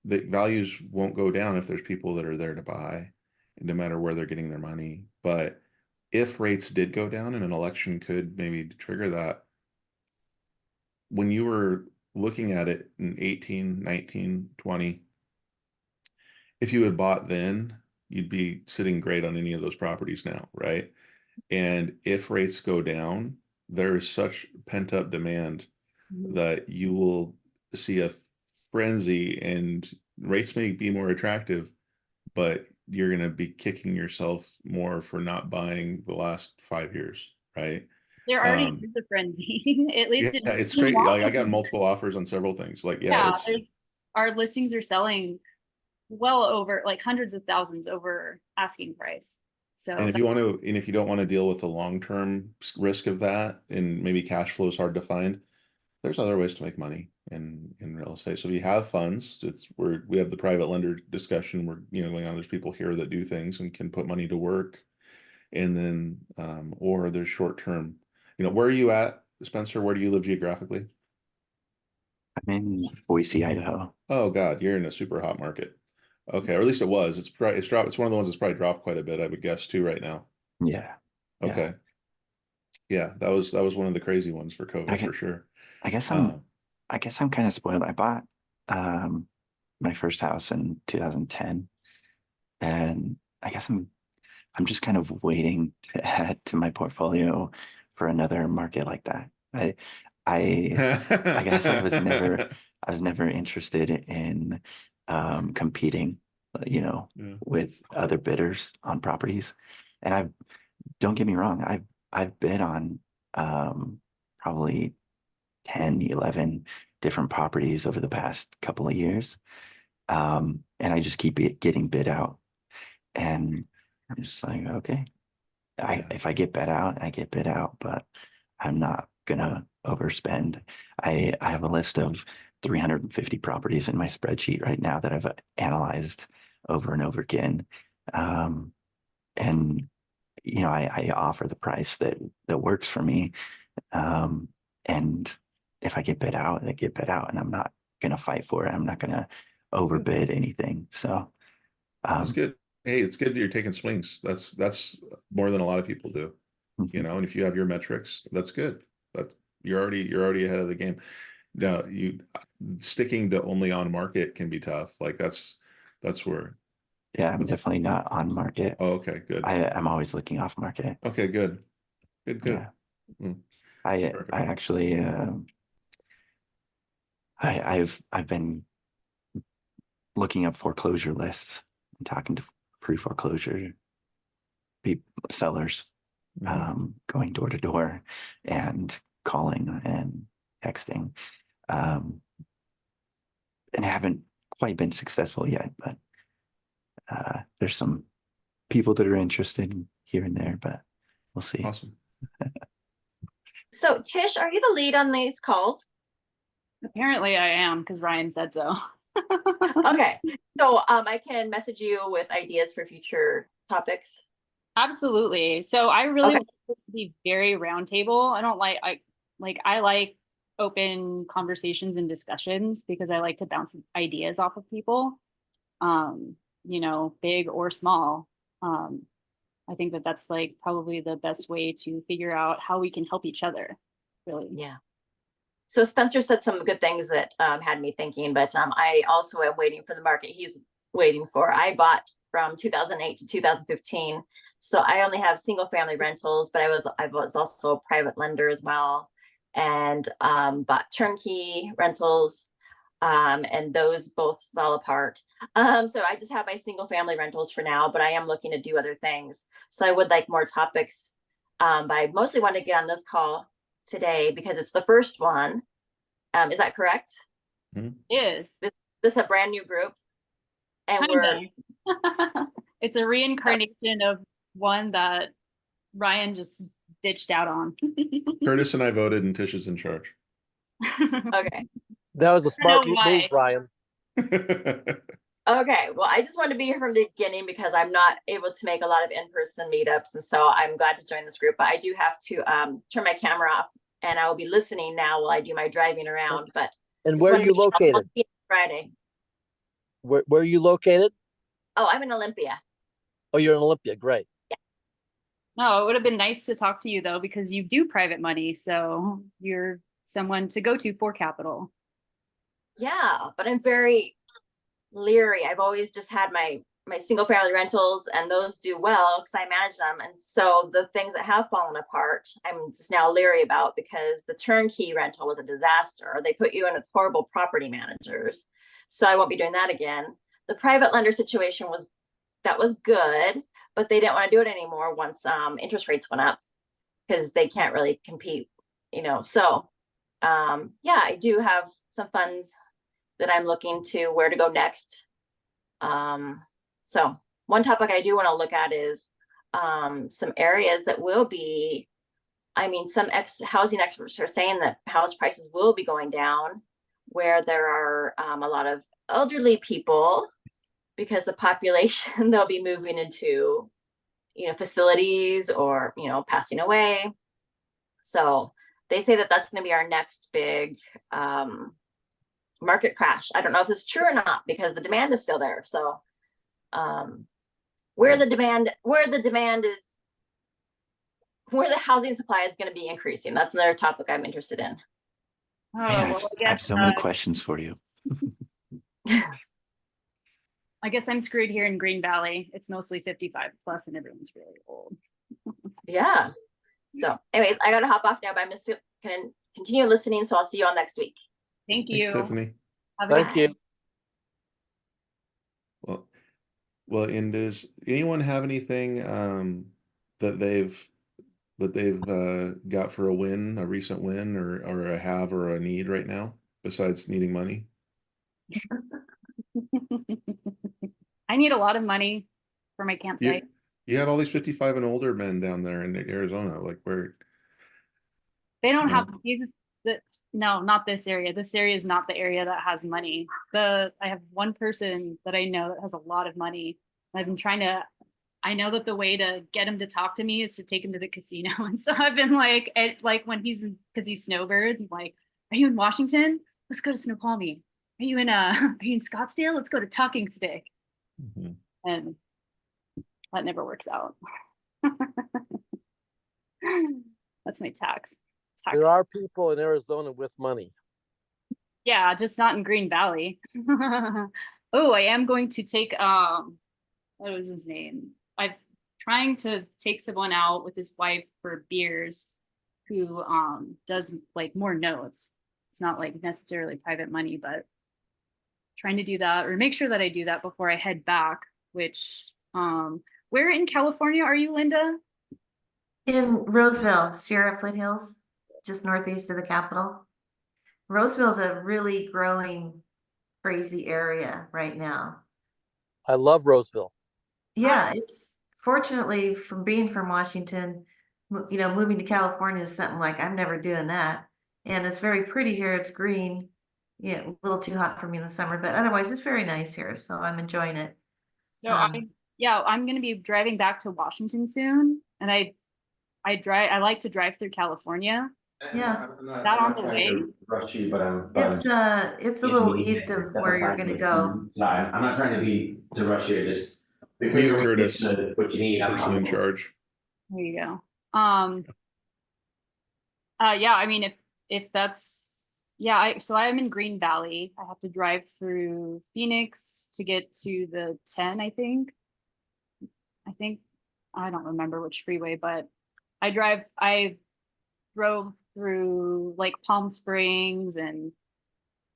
the values won't go down if there's people that are there to buy, no matter where they're getting their money. But if rates did go down and an election could maybe trigger that, when you were looking at it in 18, 19, 20, if you had bought then, you'd be sitting great on any of those properties now, right? And if rates go down, there is such pent up demand that you will see a frenzy, and rates may be more attractive, but you're going to be kicking yourself more for not buying the last 5 years, right? There already Um, is a frenzy, at least yeah, it's in great. Like I got Washington. multiple offers on several things. Like, yeah, Yeah, it's our listings are selling well over like hundreds of thousands over asking price. and So if you want to, and if you don't want to deal with the long-term risk of that, and maybe cash flow is hard to find, there's other ways to make money in real estate. So if you have funds, we have the private lender discussion. We're going on. There's people here that do things and can put money to work, and then or there's short term. Where are you at, Spencer? Where do you live geographically? I'm in Boise, Idaho. Oh God, you're in a super hot market. Okay, or at least it was. It's probably it's dropped. It's one of the ones that's probably dropped quite a bit, I would guess too, right now. Yeah. Yeah. Okay, yeah, that was one of the crazy ones for COVID for sure. I guess Uh, I'm kind of spoiled. I bought my first house in 2010, and I guess I'm just kind of waiting to add to my portfolio for another market like that. I I guess I was never interested in competing, yeah. with other bidders on properties. And don't get me wrong, I've bid on probably 10, 11 different properties over the past couple of years. And I just keep getting bid out. And I'm just like, okay, Yeah. if I get bid out, I get bid out, but I'm not gonna overspend. I have a list of 350 properties in my spreadsheet right now that I've analyzed over and over again. And I offer the price that works for me. And if I get bid out, I get bid out, and I'm not gonna fight for it. I'm not gonna overbid anything. So That's good. Hey, it's good that you're taking swings. That's more than a lot of people do, mhm. and if you have your metrics, that's good. That you're already ahead of the game. Now, you sticking to only on market can be tough. Like that's where Yeah, I'm that's definitely not on market. oh, okay, good. I'm always looking off market. Okay, good. Good. Yeah, Mm, I perfect. actually I've been looking up foreclosure lists and talking to pre-foreclosure sellers, Mhm. going door to door and calling and texting, um, and haven't quite been successful yet. But there's some people that are interested here and there, but we'll see. Awesome. So Tish, are you the lead on these calls? apparently I am because Ryan said so. Okay, so I can message you with ideas for future topics. Absolutely. So I really Okay. want this to be very roundtable. I like open conversations and discussions because I like to bounce ideas off of people, big or small. Um, I think that that's like probably the best way to figure out how we can help each other, really. Yeah. So Spencer said some good things that had me thinking, but I also am waiting for the market he's waiting for. I bought from 2008 to 2015, so I only have single family rentals, but I was also a private lender as well, and bought turnkey rentals, and those both fell apart. So I just have my single family rentals for now, but I am looking to do other things. So I would like more topics, but I mostly want to get on this call today because it's the first one. Is that correct? Is This is a brand new group. And we're kinda. It's a reincarnation of one that Ryan just ditched out on. Curtis and I voted, and Tish is in charge. okay. That was a smart know move, why. Ryan. Okay, well, I just wanted to be here from the beginning because I'm not able to make a lot of in-person meetups, and so I'm glad to join this group. But I do have to turn my camera off, and I will be listening now while I do my driving around. But And just where are wanted you to be sure I'll located? see you Friday. Where are you located? Oh, I'm in Olympia. Oh, you're in Olympia. Great. No, it would have been nice to talk to you though, because you do private money, so you're someone to go to for capital. Yeah, but I'm very leery. I've always just had my single family rentals, and those do well because I manage them. And so the things that have fallen apart, I'm just now leery about because the turnkey rental was a disaster. They put you in with horrible property managers. So I won't be doing that again. The private lender situation was good, but they didn't want to do it anymore once interest rates went up because they can't really compete, So yeah, I do have some funds that I'm looking to where to go next. So one topic I do want to look at is some areas that will be, some housing experts are saying that house prices will be going down where there are a lot of elderly people because the population they'll be moving into, facilities or, passing away. So they say that that's going to be our next big market crash. I don't know if it's true or not because the demand is still there. So where the housing supply is going to be increasing. That's another topic I'm interested in. Oh, Man, well, I have so many questions for you. I guess I'm screwed here in Green Valley. It's mostly 55 plus and everyone's really old. Yeah. So anyways, I got to hop off now, but I'm just going to continue listening. So I'll see you all next week. Thank Thanks, you. Tiffany. Have a Thank good you. Well, and does anyone have anything that they've got for a recent win, or a have or a need right now besides needing money? I need a lot of money for my campsite. You have all these 55 and older men down there in Arizona, like where They don't No. have no, not this area. This area is not the area that has money. I have one person that I know that has a lot of money. I've been I know that the way to get him to talk to me is to take him to the casino. And so I've been like, when because he's snowbirds, I'm like, are you in Washington? Let's go to Snoqualmie. Are you in Scottsdale? Let's go to Talking Stick. Mhm. And that never works out. That's my tax. There are people in Arizona with money. Yeah, just not in Green Valley. Oh, I am going to take what was his name? I'm trying to take someone out with his wife for beers who does like more notes. It's not like necessarily private money, but trying to do that or make sure that I do that before I head back, which where in California are you, Linda? In Roseville, Sierra Foothills, just northeast of the capital. Roseville's a really growing, crazy area right now. I love Roseville. Yeah, it's fortunately from being from Washington, moving to California is something like I'm never doing that. And it's very pretty here. It's green. Yeah, a little too hot for me in the summer, but otherwise it's very nice here. So I'm enjoying it. So I'm gonna be driving back to Washington soon, and I like to drive through California. Yeah. That on the way? Rush you, but It's a little east of where you're gonna go. So I'm not trying to rush you, just. Me and Curtis, What you need. person in charge. There you go. Yeah, I mean, if that's, yeah, so I'm in Green Valley. I have to drive through Phoenix to get to the 10, I think. I don't remember which freeway, but I drove through like Palm Springs and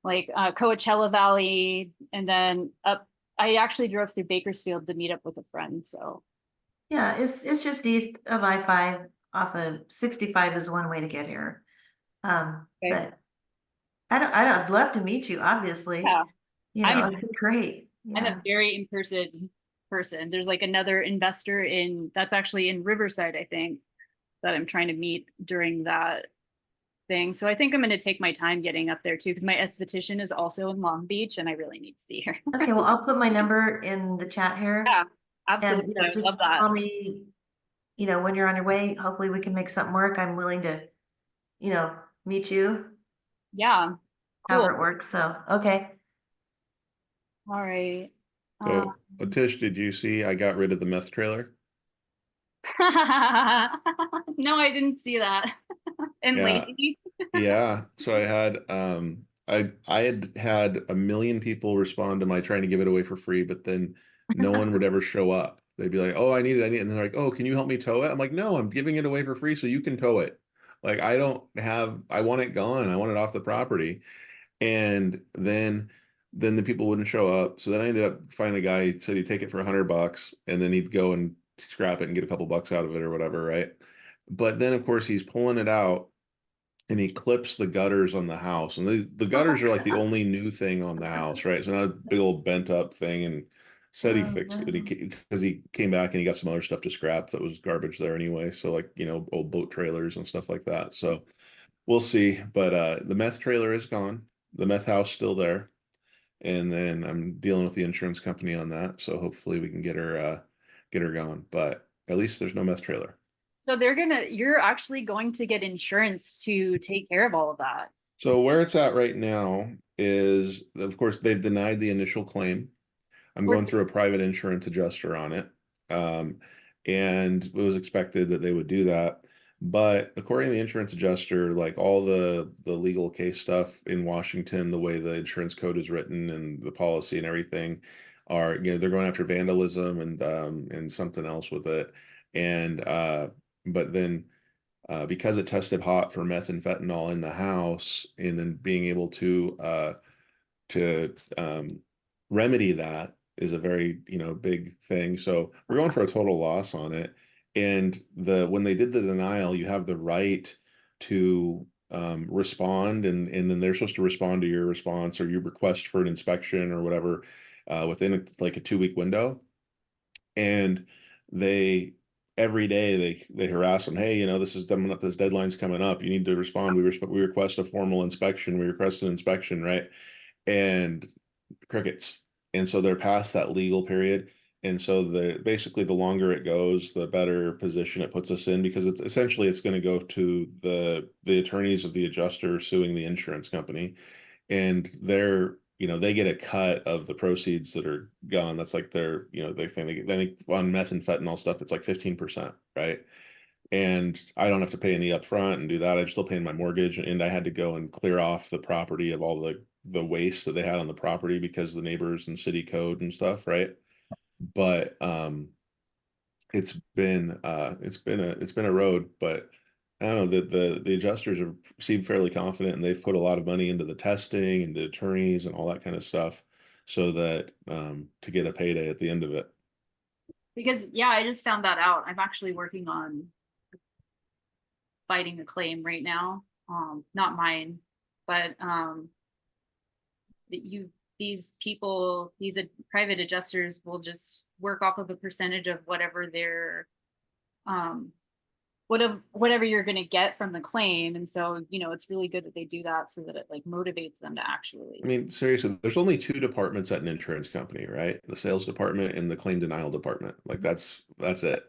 like Coachella Valley, and then up. I actually drove through Bakersfield to meet up with a friend. So Yeah, it's just east of I-5 off of 65 is one way to get here. Okay. But I'd love to meet you, obviously. Yeah. You know, it'd be great. I'm Yeah. a very in-person person. There's like another investor that's actually in Riverside, I think, that I'm trying to meet during that thing. So I think I'm going to take my time getting up there too, because my esthetician is also in Long Beach and I really need to see her. Okay, well, I'll put my number in the chat here. Yeah, And, absolutely. I just love that. call me, when you're on your way. Hopefully we can make something work. I'm willing to, meet you, Yeah, however cool. it works. So, okay. All right. So, Tish, did you see I got rid of the meth trailer? No, I didn't see that. And Yeah. lady. Yeah. So I had a million people respond to my trying to give it away for free, but then no one would ever show up. They'd be like, "Oh, I need it, I need it." And they're like, "Oh, can you help me tow it?" I'm like, "No, I'm giving it away for free so you can tow it." Like I want it gone. I want it off the property. And then the people wouldn't show up. So then I ended up finding a guy. He said he'd take it for $100, and then he'd go and scrap it and get a couple bucks out of it or whatever, right? But then of course he's pulling it out and he clips the gutters on the house. And the gutters are like the only new thing on the house, right? So not a big old bent up thing. And said he Oh, fixed it. no. Because he came back and he got some other stuff to scrap that was garbage there anyway. So like, old boat trailers and stuff like that. So we'll see. But the meth trailer is gone. The meth house still there. And then I'm dealing with the insurance company on that. So hopefully we can get her going. But at least there's no meth trailer. So you're actually going to get insurance to take care of all of that. So where it's at right now is, of course, they've denied the initial claim. I'm going through a private insurance adjuster on it. Um, and it was expected that they would do that. But according to the insurance adjuster, like all the legal case stuff in Washington, the way the insurance code is written and the policy and everything are, they're going after vandalism and something else with it. And but then because it tested hot for meth and fentanyl in the house, and then being able to remedy that is a very big thing. So we're going for a total loss on it. And when they did the denial, you have the right to respond, and then they're supposed to respond to your response or your request for an inspection or whatever within like a 2-week window. And they every day they harass them. Hey, this is coming up. This deadline's coming up. You need to respond. We request a formal inspection. We request an inspection, right? And crickets. And so they're past that legal period. And so basically the longer it goes, the better position it puts us in, because it's going to go to the attorneys of the adjuster suing the insurance company, and they get a cut of the proceeds that are gone. That's like they think on meth and fentanyl stuff, it's like 15%, right? And I don't have to pay any upfront and do that. I'm still paying my mortgage, and I had to go and clear off the property of all the waste that they had on the property because the neighbors and city code and stuff, right? But it's been a road, but I don't know that the adjusters have seemed fairly confident, and they've put a lot of money into the testing and the attorneys and all that kind of stuff, so that to get a payday at the end of it. Because yeah, I just found that out. I'm actually working on fighting a claim right now. Not mine, but these people, private adjusters will just work off of a percentage of whatever their whatever you're going to get from the claim. And so, it's really good that they do that so that it like motivates them to actually. I mean, seriously, there's only 2 departments at an insurance company, right? The sales department and the claim denial department. Like that's it.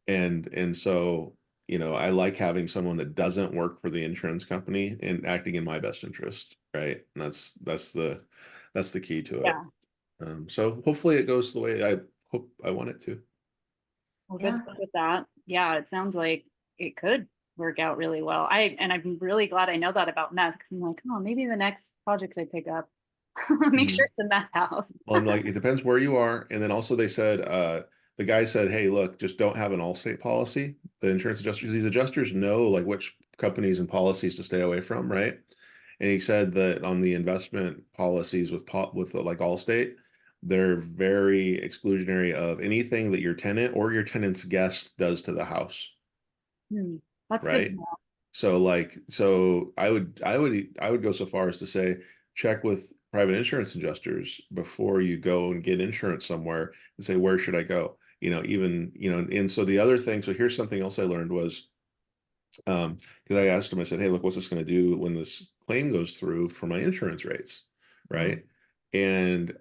And so, I like having someone that doesn't work for the insurance company and acting in my best interest, right? And that's the key to it. Yeah. So hopefully it goes the way I hope I want it to. Well, Yeah. good luck with that. Yeah, it sounds like it could work out really well. I'm really glad I know that about meth, because I'm like, oh, maybe the next project I pick up, make sure it's a meth house. Well, I'm like, it depends where you are. And then also they said, the guy said, hey, look, just don't have an Allstate policy. The insurance adjusters, these adjusters know like which companies and policies to stay away from, right? And he said that on the investment policies with like Allstate, they're very exclusionary of anything that your tenant or your tenant's guest does to the house, That's good right? to know. So like, so I would go so far as to say, check with private insurance adjusters before you go and get insurance somewhere and say, where should I go? Even, and so the other thing, so here's something else I learned was, because I asked him, I said, hey, look, what's this going to do when this claim goes through for my insurance rates? Right. And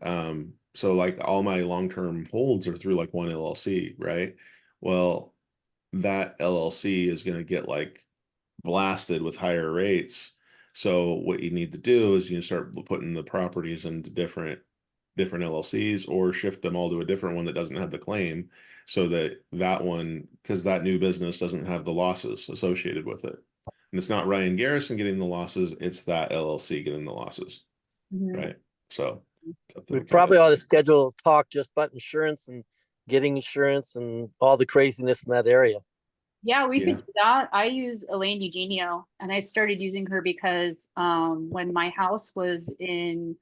so like all my long-term holds are through like one LLC, right? Well, that LLC is going to get like blasted with higher rates. So what you need to do is you start putting the properties into different LLCs or shift them all to a different one that doesn't have the claim so that that one, because that new business doesn't have the losses associated with it. And it's not Ryan Garrison getting the losses, it's that LLC getting the losses, Mhm. right? So We something probably ought to kind schedule a talk just about insurance and getting insurance and all the craziness in that area. Yeah, we could Yeah. do that. I use Elaine Eugenio, and I started using her because when my house was in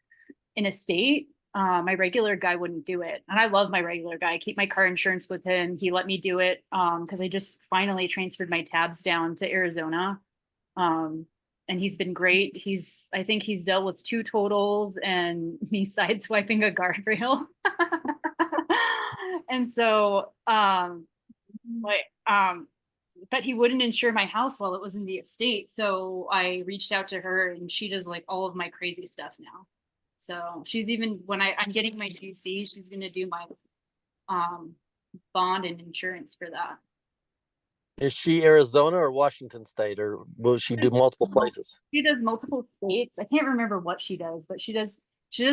a state, my regular guy wouldn't do it. And I love my regular guy. I keep my car insurance with him. He let me do it because I just finally transferred my tabs down to Arizona. Um, and he's been great. I think he's dealt with 2 totals and me sideswiping a guardrail. And so, like, but he wouldn't insure my house while it was in the estate. So I reached out to her and she does like all of my crazy stuff now. So she's even when I'm getting my GC, she's gonna do my um bond and insurance for that. Is she Arizona or Washington State, or will she do multiple places? She does multiple states. I can't remember what she does, but she does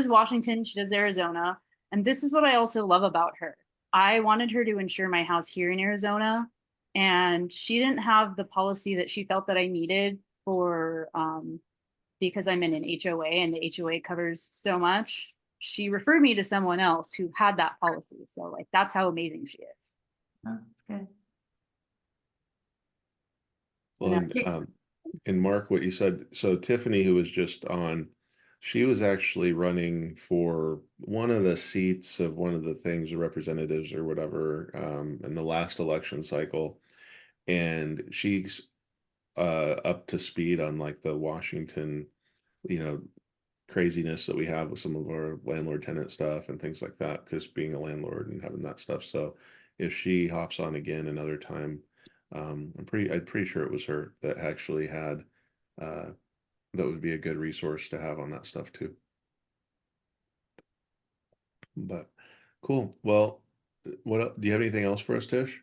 Washington, she does Arizona. And this is what I also love about her. I wanted her to insure my house here in Arizona, and she didn't have the policy that she felt that I needed for because I'm in an HOA and the HOA covers so much. She referred me to someone else who had that policy. So like that's how amazing she is. Oh, that's good. Well, and Mark, what you said, so Tiffany, who was just on, she was actually running for one of the seats of one of the things, the representatives or whatever, in the last election cycle. And she's up to speed on like the Washington, you know, craziness that we have with some of our landlord tenant stuff and things like that, because being a landlord and having that stuff. So if she hops on again another time, I'm pretty sure it was her that actually had that would be a good resource to have on that stuff too. But cool. Well, do you have anything else for us, Tish?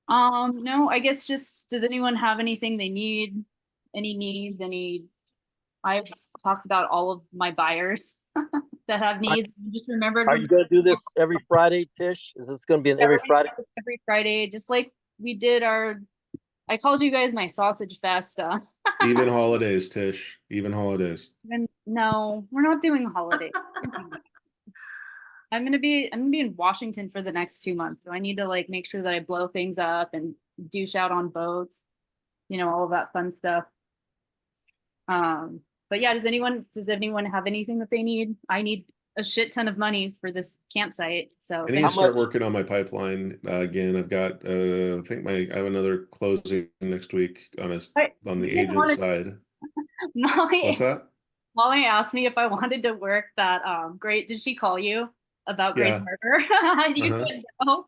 No, I guess just does anyone have anything they need? Any needs? I've talked about all of my buyers that have needs. Just remembered Are you going to do this every Friday, Tish? Is this going to be an every Friday? every Friday, just like we did I called you guys my sausage fest. Even holidays, Tish. Even holidays. And no, we're not doing holidays. I'm gonna be in Washington for the next 2 months, so I need to like make sure that I blow things up and douche out on boats, all of that fun stuff. But yeah, does anyone have anything that they need? I need a shit ton of money for this campsite. So I need to How start much? working on my pipeline again. I've got I think I have another closing next week on the you didn't agent want to, side. What's Molly, that? Molly asked me if I wanted to work that great. Did she call you about Grace Yeah. Harbor? You Uh-huh. said no.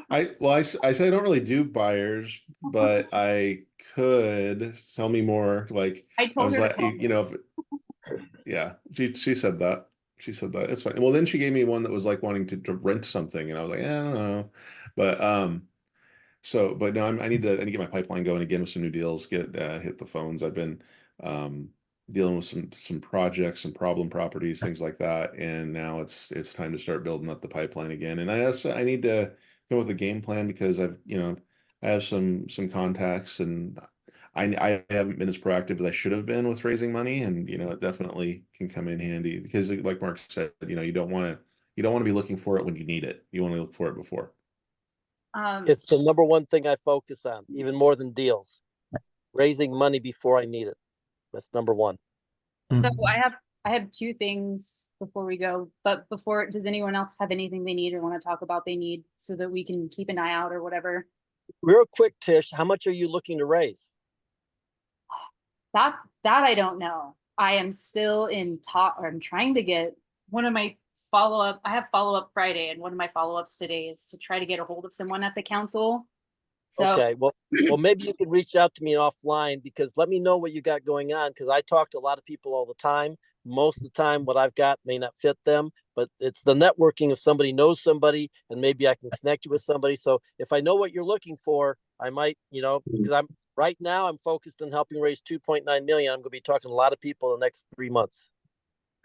I said I don't really do buyers, but I could tell me more. Like I I told was her to like, call me. yeah, she said that. She said that. It's fine. Well, then she gave me one that was like wanting to rent something, and I was like, I don't know. But but no, I need to get my pipeline going again with some new deals, get hit the phones. I've been um dealing with some projects, some problem properties, things like that. And now it's time to start building up the pipeline again. And I need to go with a game plan because I have some contacts and I haven't been as proactive as I should have been with raising money. And it definitely can come in handy because like Mark said, you don't want to be looking for it when you need it. You want to look for it before. It's the number one thing I focus on, even more than deals. Raising money before I need it. That's number one. So I have 2 things before we go, but does anyone else have anything they need or want to talk about they need so that we can keep an eye out or whatever? Real quick, Tish, how much are you looking to raise? That I don't know. I am still in talk, or I'm trying to get one of my follow-up. I have follow-up Friday, and one of my follow-ups today is to try to get a hold of someone at the council. So Okay, well, maybe you can reach out to me offline, because let me know what you got going on, because I talk to a lot of people all the time. Most of the time, what I've got may not fit them, but it's the networking. If somebody knows somebody, and maybe I can connect you with somebody. So if I know what you're looking for, I might, because right now I'm focused on helping raise 2.9 million. I'm going to be talking to a lot of people in the next 3 months.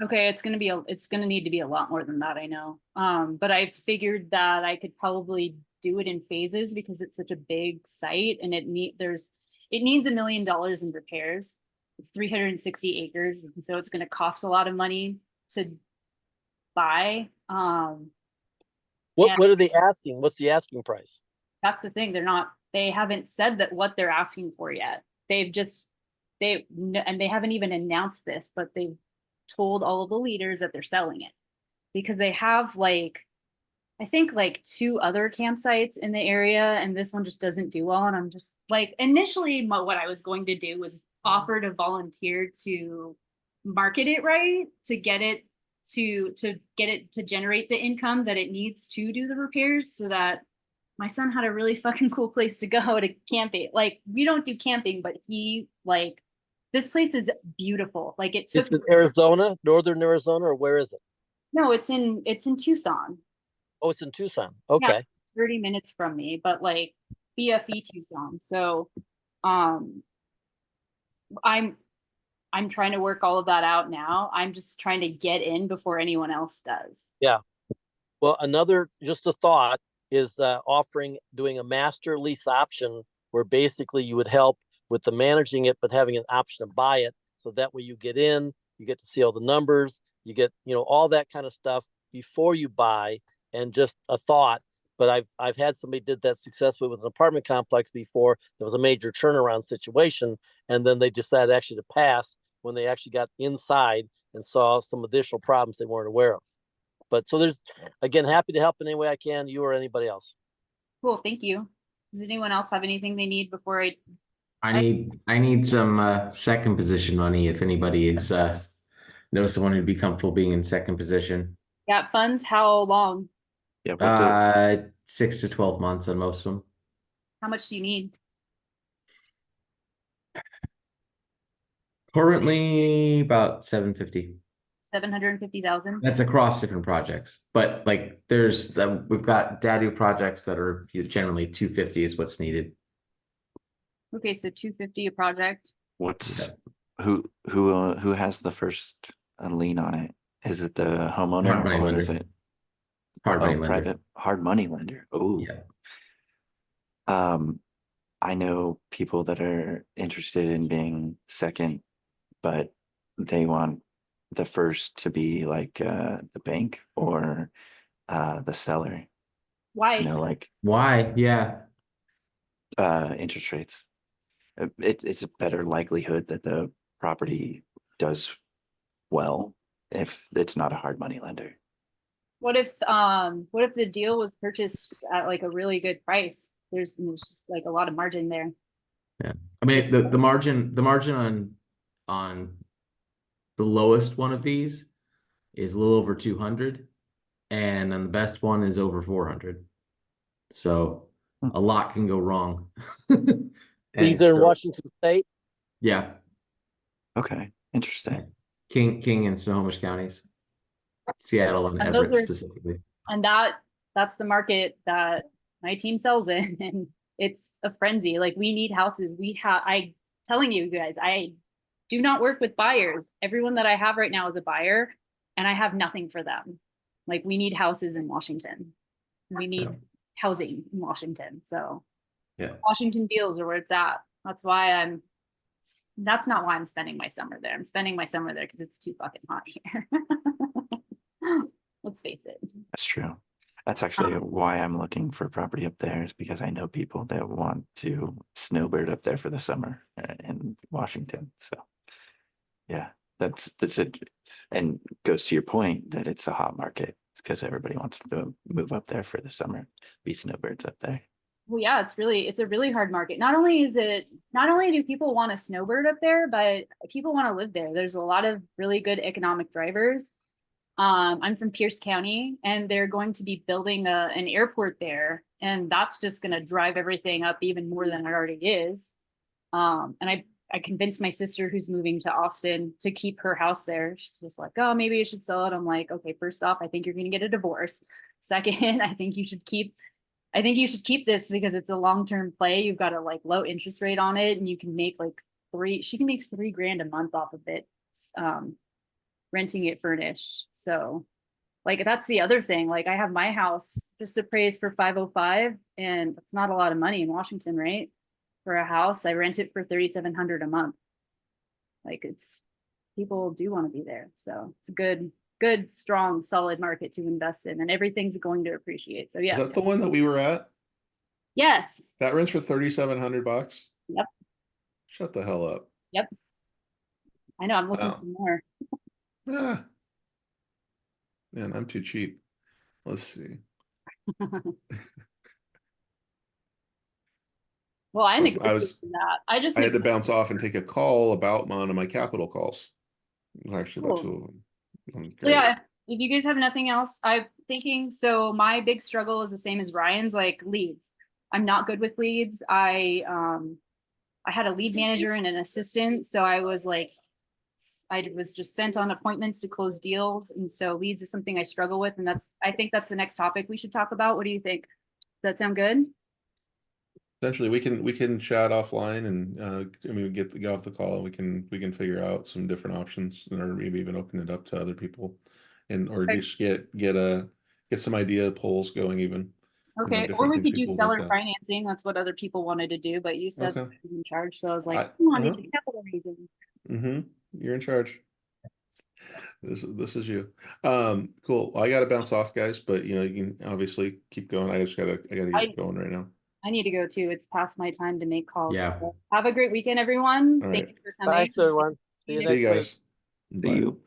okay, it's gonna need to be a lot more than that, I know. But I figured that I could probably do it in phases because it's such a big site, and it needs $1 million in repairs. It's 360 acres, and so it's gonna cost a lot of money to buy. What And what are they asking? What's the asking price? that's the thing. They haven't said that what they're asking for yet. And they haven't even announced this, but they've told all of the leaders that they're selling it because they have I think 2 other campsites in the area, and this one just doesn't do well. And I'm just initially what I was going to do was offer to volunteer to market it right, to get it to generate the income that it needs to do the repairs, so that my son had a really fucking cool place to go to camping. We don't do camping, but this place is beautiful. It took. It's in Arizona, northern Arizona, or where is it? No, it's in Tucson. Oh, it's in Tucson. Yeah, Okay. 30 minutes from me, but BFE Tucson. So um I'm trying to work all of that out now. I'm just trying to get in before anyone else does. Yeah. Well, just a thought is doing a master lease option where basically you would help with the managing it, but having an option to buy it. So that way you get in, you get to see all the numbers, you get, all that kind of stuff before you buy. And just a thought, but I've had somebody did that successfully with an apartment complex before. There was a major turnaround situation, and then they decided actually to pass when they actually got inside and saw some additional problems they weren't aware of. But so there's, again, happy to help in any way I can, you or anybody else. Cool, thank you. Does anyone else have anything they need before I need some second position money if anybody is knows someone who'd be comfortable being in second position. got funds? How long? Yeah, what do, 6 to 12 months on most of them. How much do you need? Currently about 750. 750,000? That's across different projects, but we've got dadu projects that are generally 250 is what's needed. Okay, so 250 a project. what's who has the first lien on it? Is it the homeowner Hard money or lender. is it Hard money lender. private hard money lender? Oh, Yeah. I know people that are interested in being second, but they want the first to be the bank or the seller. Why? Why? Yeah. Interest rates. It's a better likelihood that the property does well if it's not a hard money lender. What if the deal was purchased at a really good price? There's just a lot of margin there. Yeah. I mean the margin on the lowest one of these is a little over 200, and on the best one is over 400. So a lot can go wrong. These are in Washington State. Yeah. Okay, interesting. King and Snohomish counties, Seattle and Everett specifically. And that's the market that my team sells in, and it's a frenzy. We need houses. I telling you guys, I do not work with buyers. Everyone that I have right now is a buyer, and I have nothing for them. We need houses in Washington. We need housing in Washington. So yeah, Washington deals are where it's at. That's not why I'm spending my summer there. I'm spending my summer there because it's too fucking hot here. Let's face it. That's true. That's actually why I'm looking for property up there, is because I know people that want to snowbird up there for the summer in Washington. So yeah, that's it. And goes to your point that it's a hot market. It's because everybody wants to move up there for the summer, be snowbirds up there. Well, yeah, it's a really hard market. Not only do people want to snowbird up there, but people want to live there. There's a lot of really good economic drivers. I'm from Pierce County, and they're going to be building an airport there, and that's just going to drive everything up even more than it already is. And I convinced my sister who's moving to Austin to keep her house there. She's just like, oh, maybe I should sell it. I'm like, okay, first off, I think you're going to get a divorce. Second, I think you should keep this because it's a long-term play. You've got a like low interest rate on it, and you can make like she can make $3,000 a month off of it, renting it furnished. So like, that's the other thing. Like, I have my house just appraised for 505, and that's not a lot of money in Washington, right? For a house, I rent it for 3,700 a month. Like, people do want to be there. So it's a good, strong, solid market to invest in, and everything's going to appreciate. So Is yes. that the one that we were at? Yes. That rents for $3,700? Yep. Shut the hell up. Yep. I know, I'm looking Wow. for more. Ah. Man, I'm too cheap. Let's see. Well, I So negotiated that. I had to bounce off and take a call about one of my capital calls. It was actually about Cool. 2 of them. Well, Great. yeah, if you guys have nothing else, I'm thinking, so my big struggle is the same as Ryan's, like leads. I'm not good with leads. I had a lead manager and an assistant, so I was just sent on appointments to close deals, and so leads is something I struggle with, and I think that's the next topic we should talk about. What do you think? Does that sound good? Essentially, we can chat offline, and I mean, get off the call, and we can figure out some different options, or maybe even open it up to other people, or Okay. just get some idea polls going even. Okay, or different we things could do people would seller look at. financing. That's what other people wanted to do, but you said Okay. I was in charge, so I was like, I- come on, uh-huh. it's capital raising. Mm-hmm. You're in charge. This is you. Cool. Well, I gotta bounce off, guys, but you can obviously keep going. I gotta get going right now. I need to go too. It's past my time to make calls. Yeah. So have a great weekend, everyone. All Thank right. you for coming. Thanks, everyone. See you See next you week. guys. See Bye. you.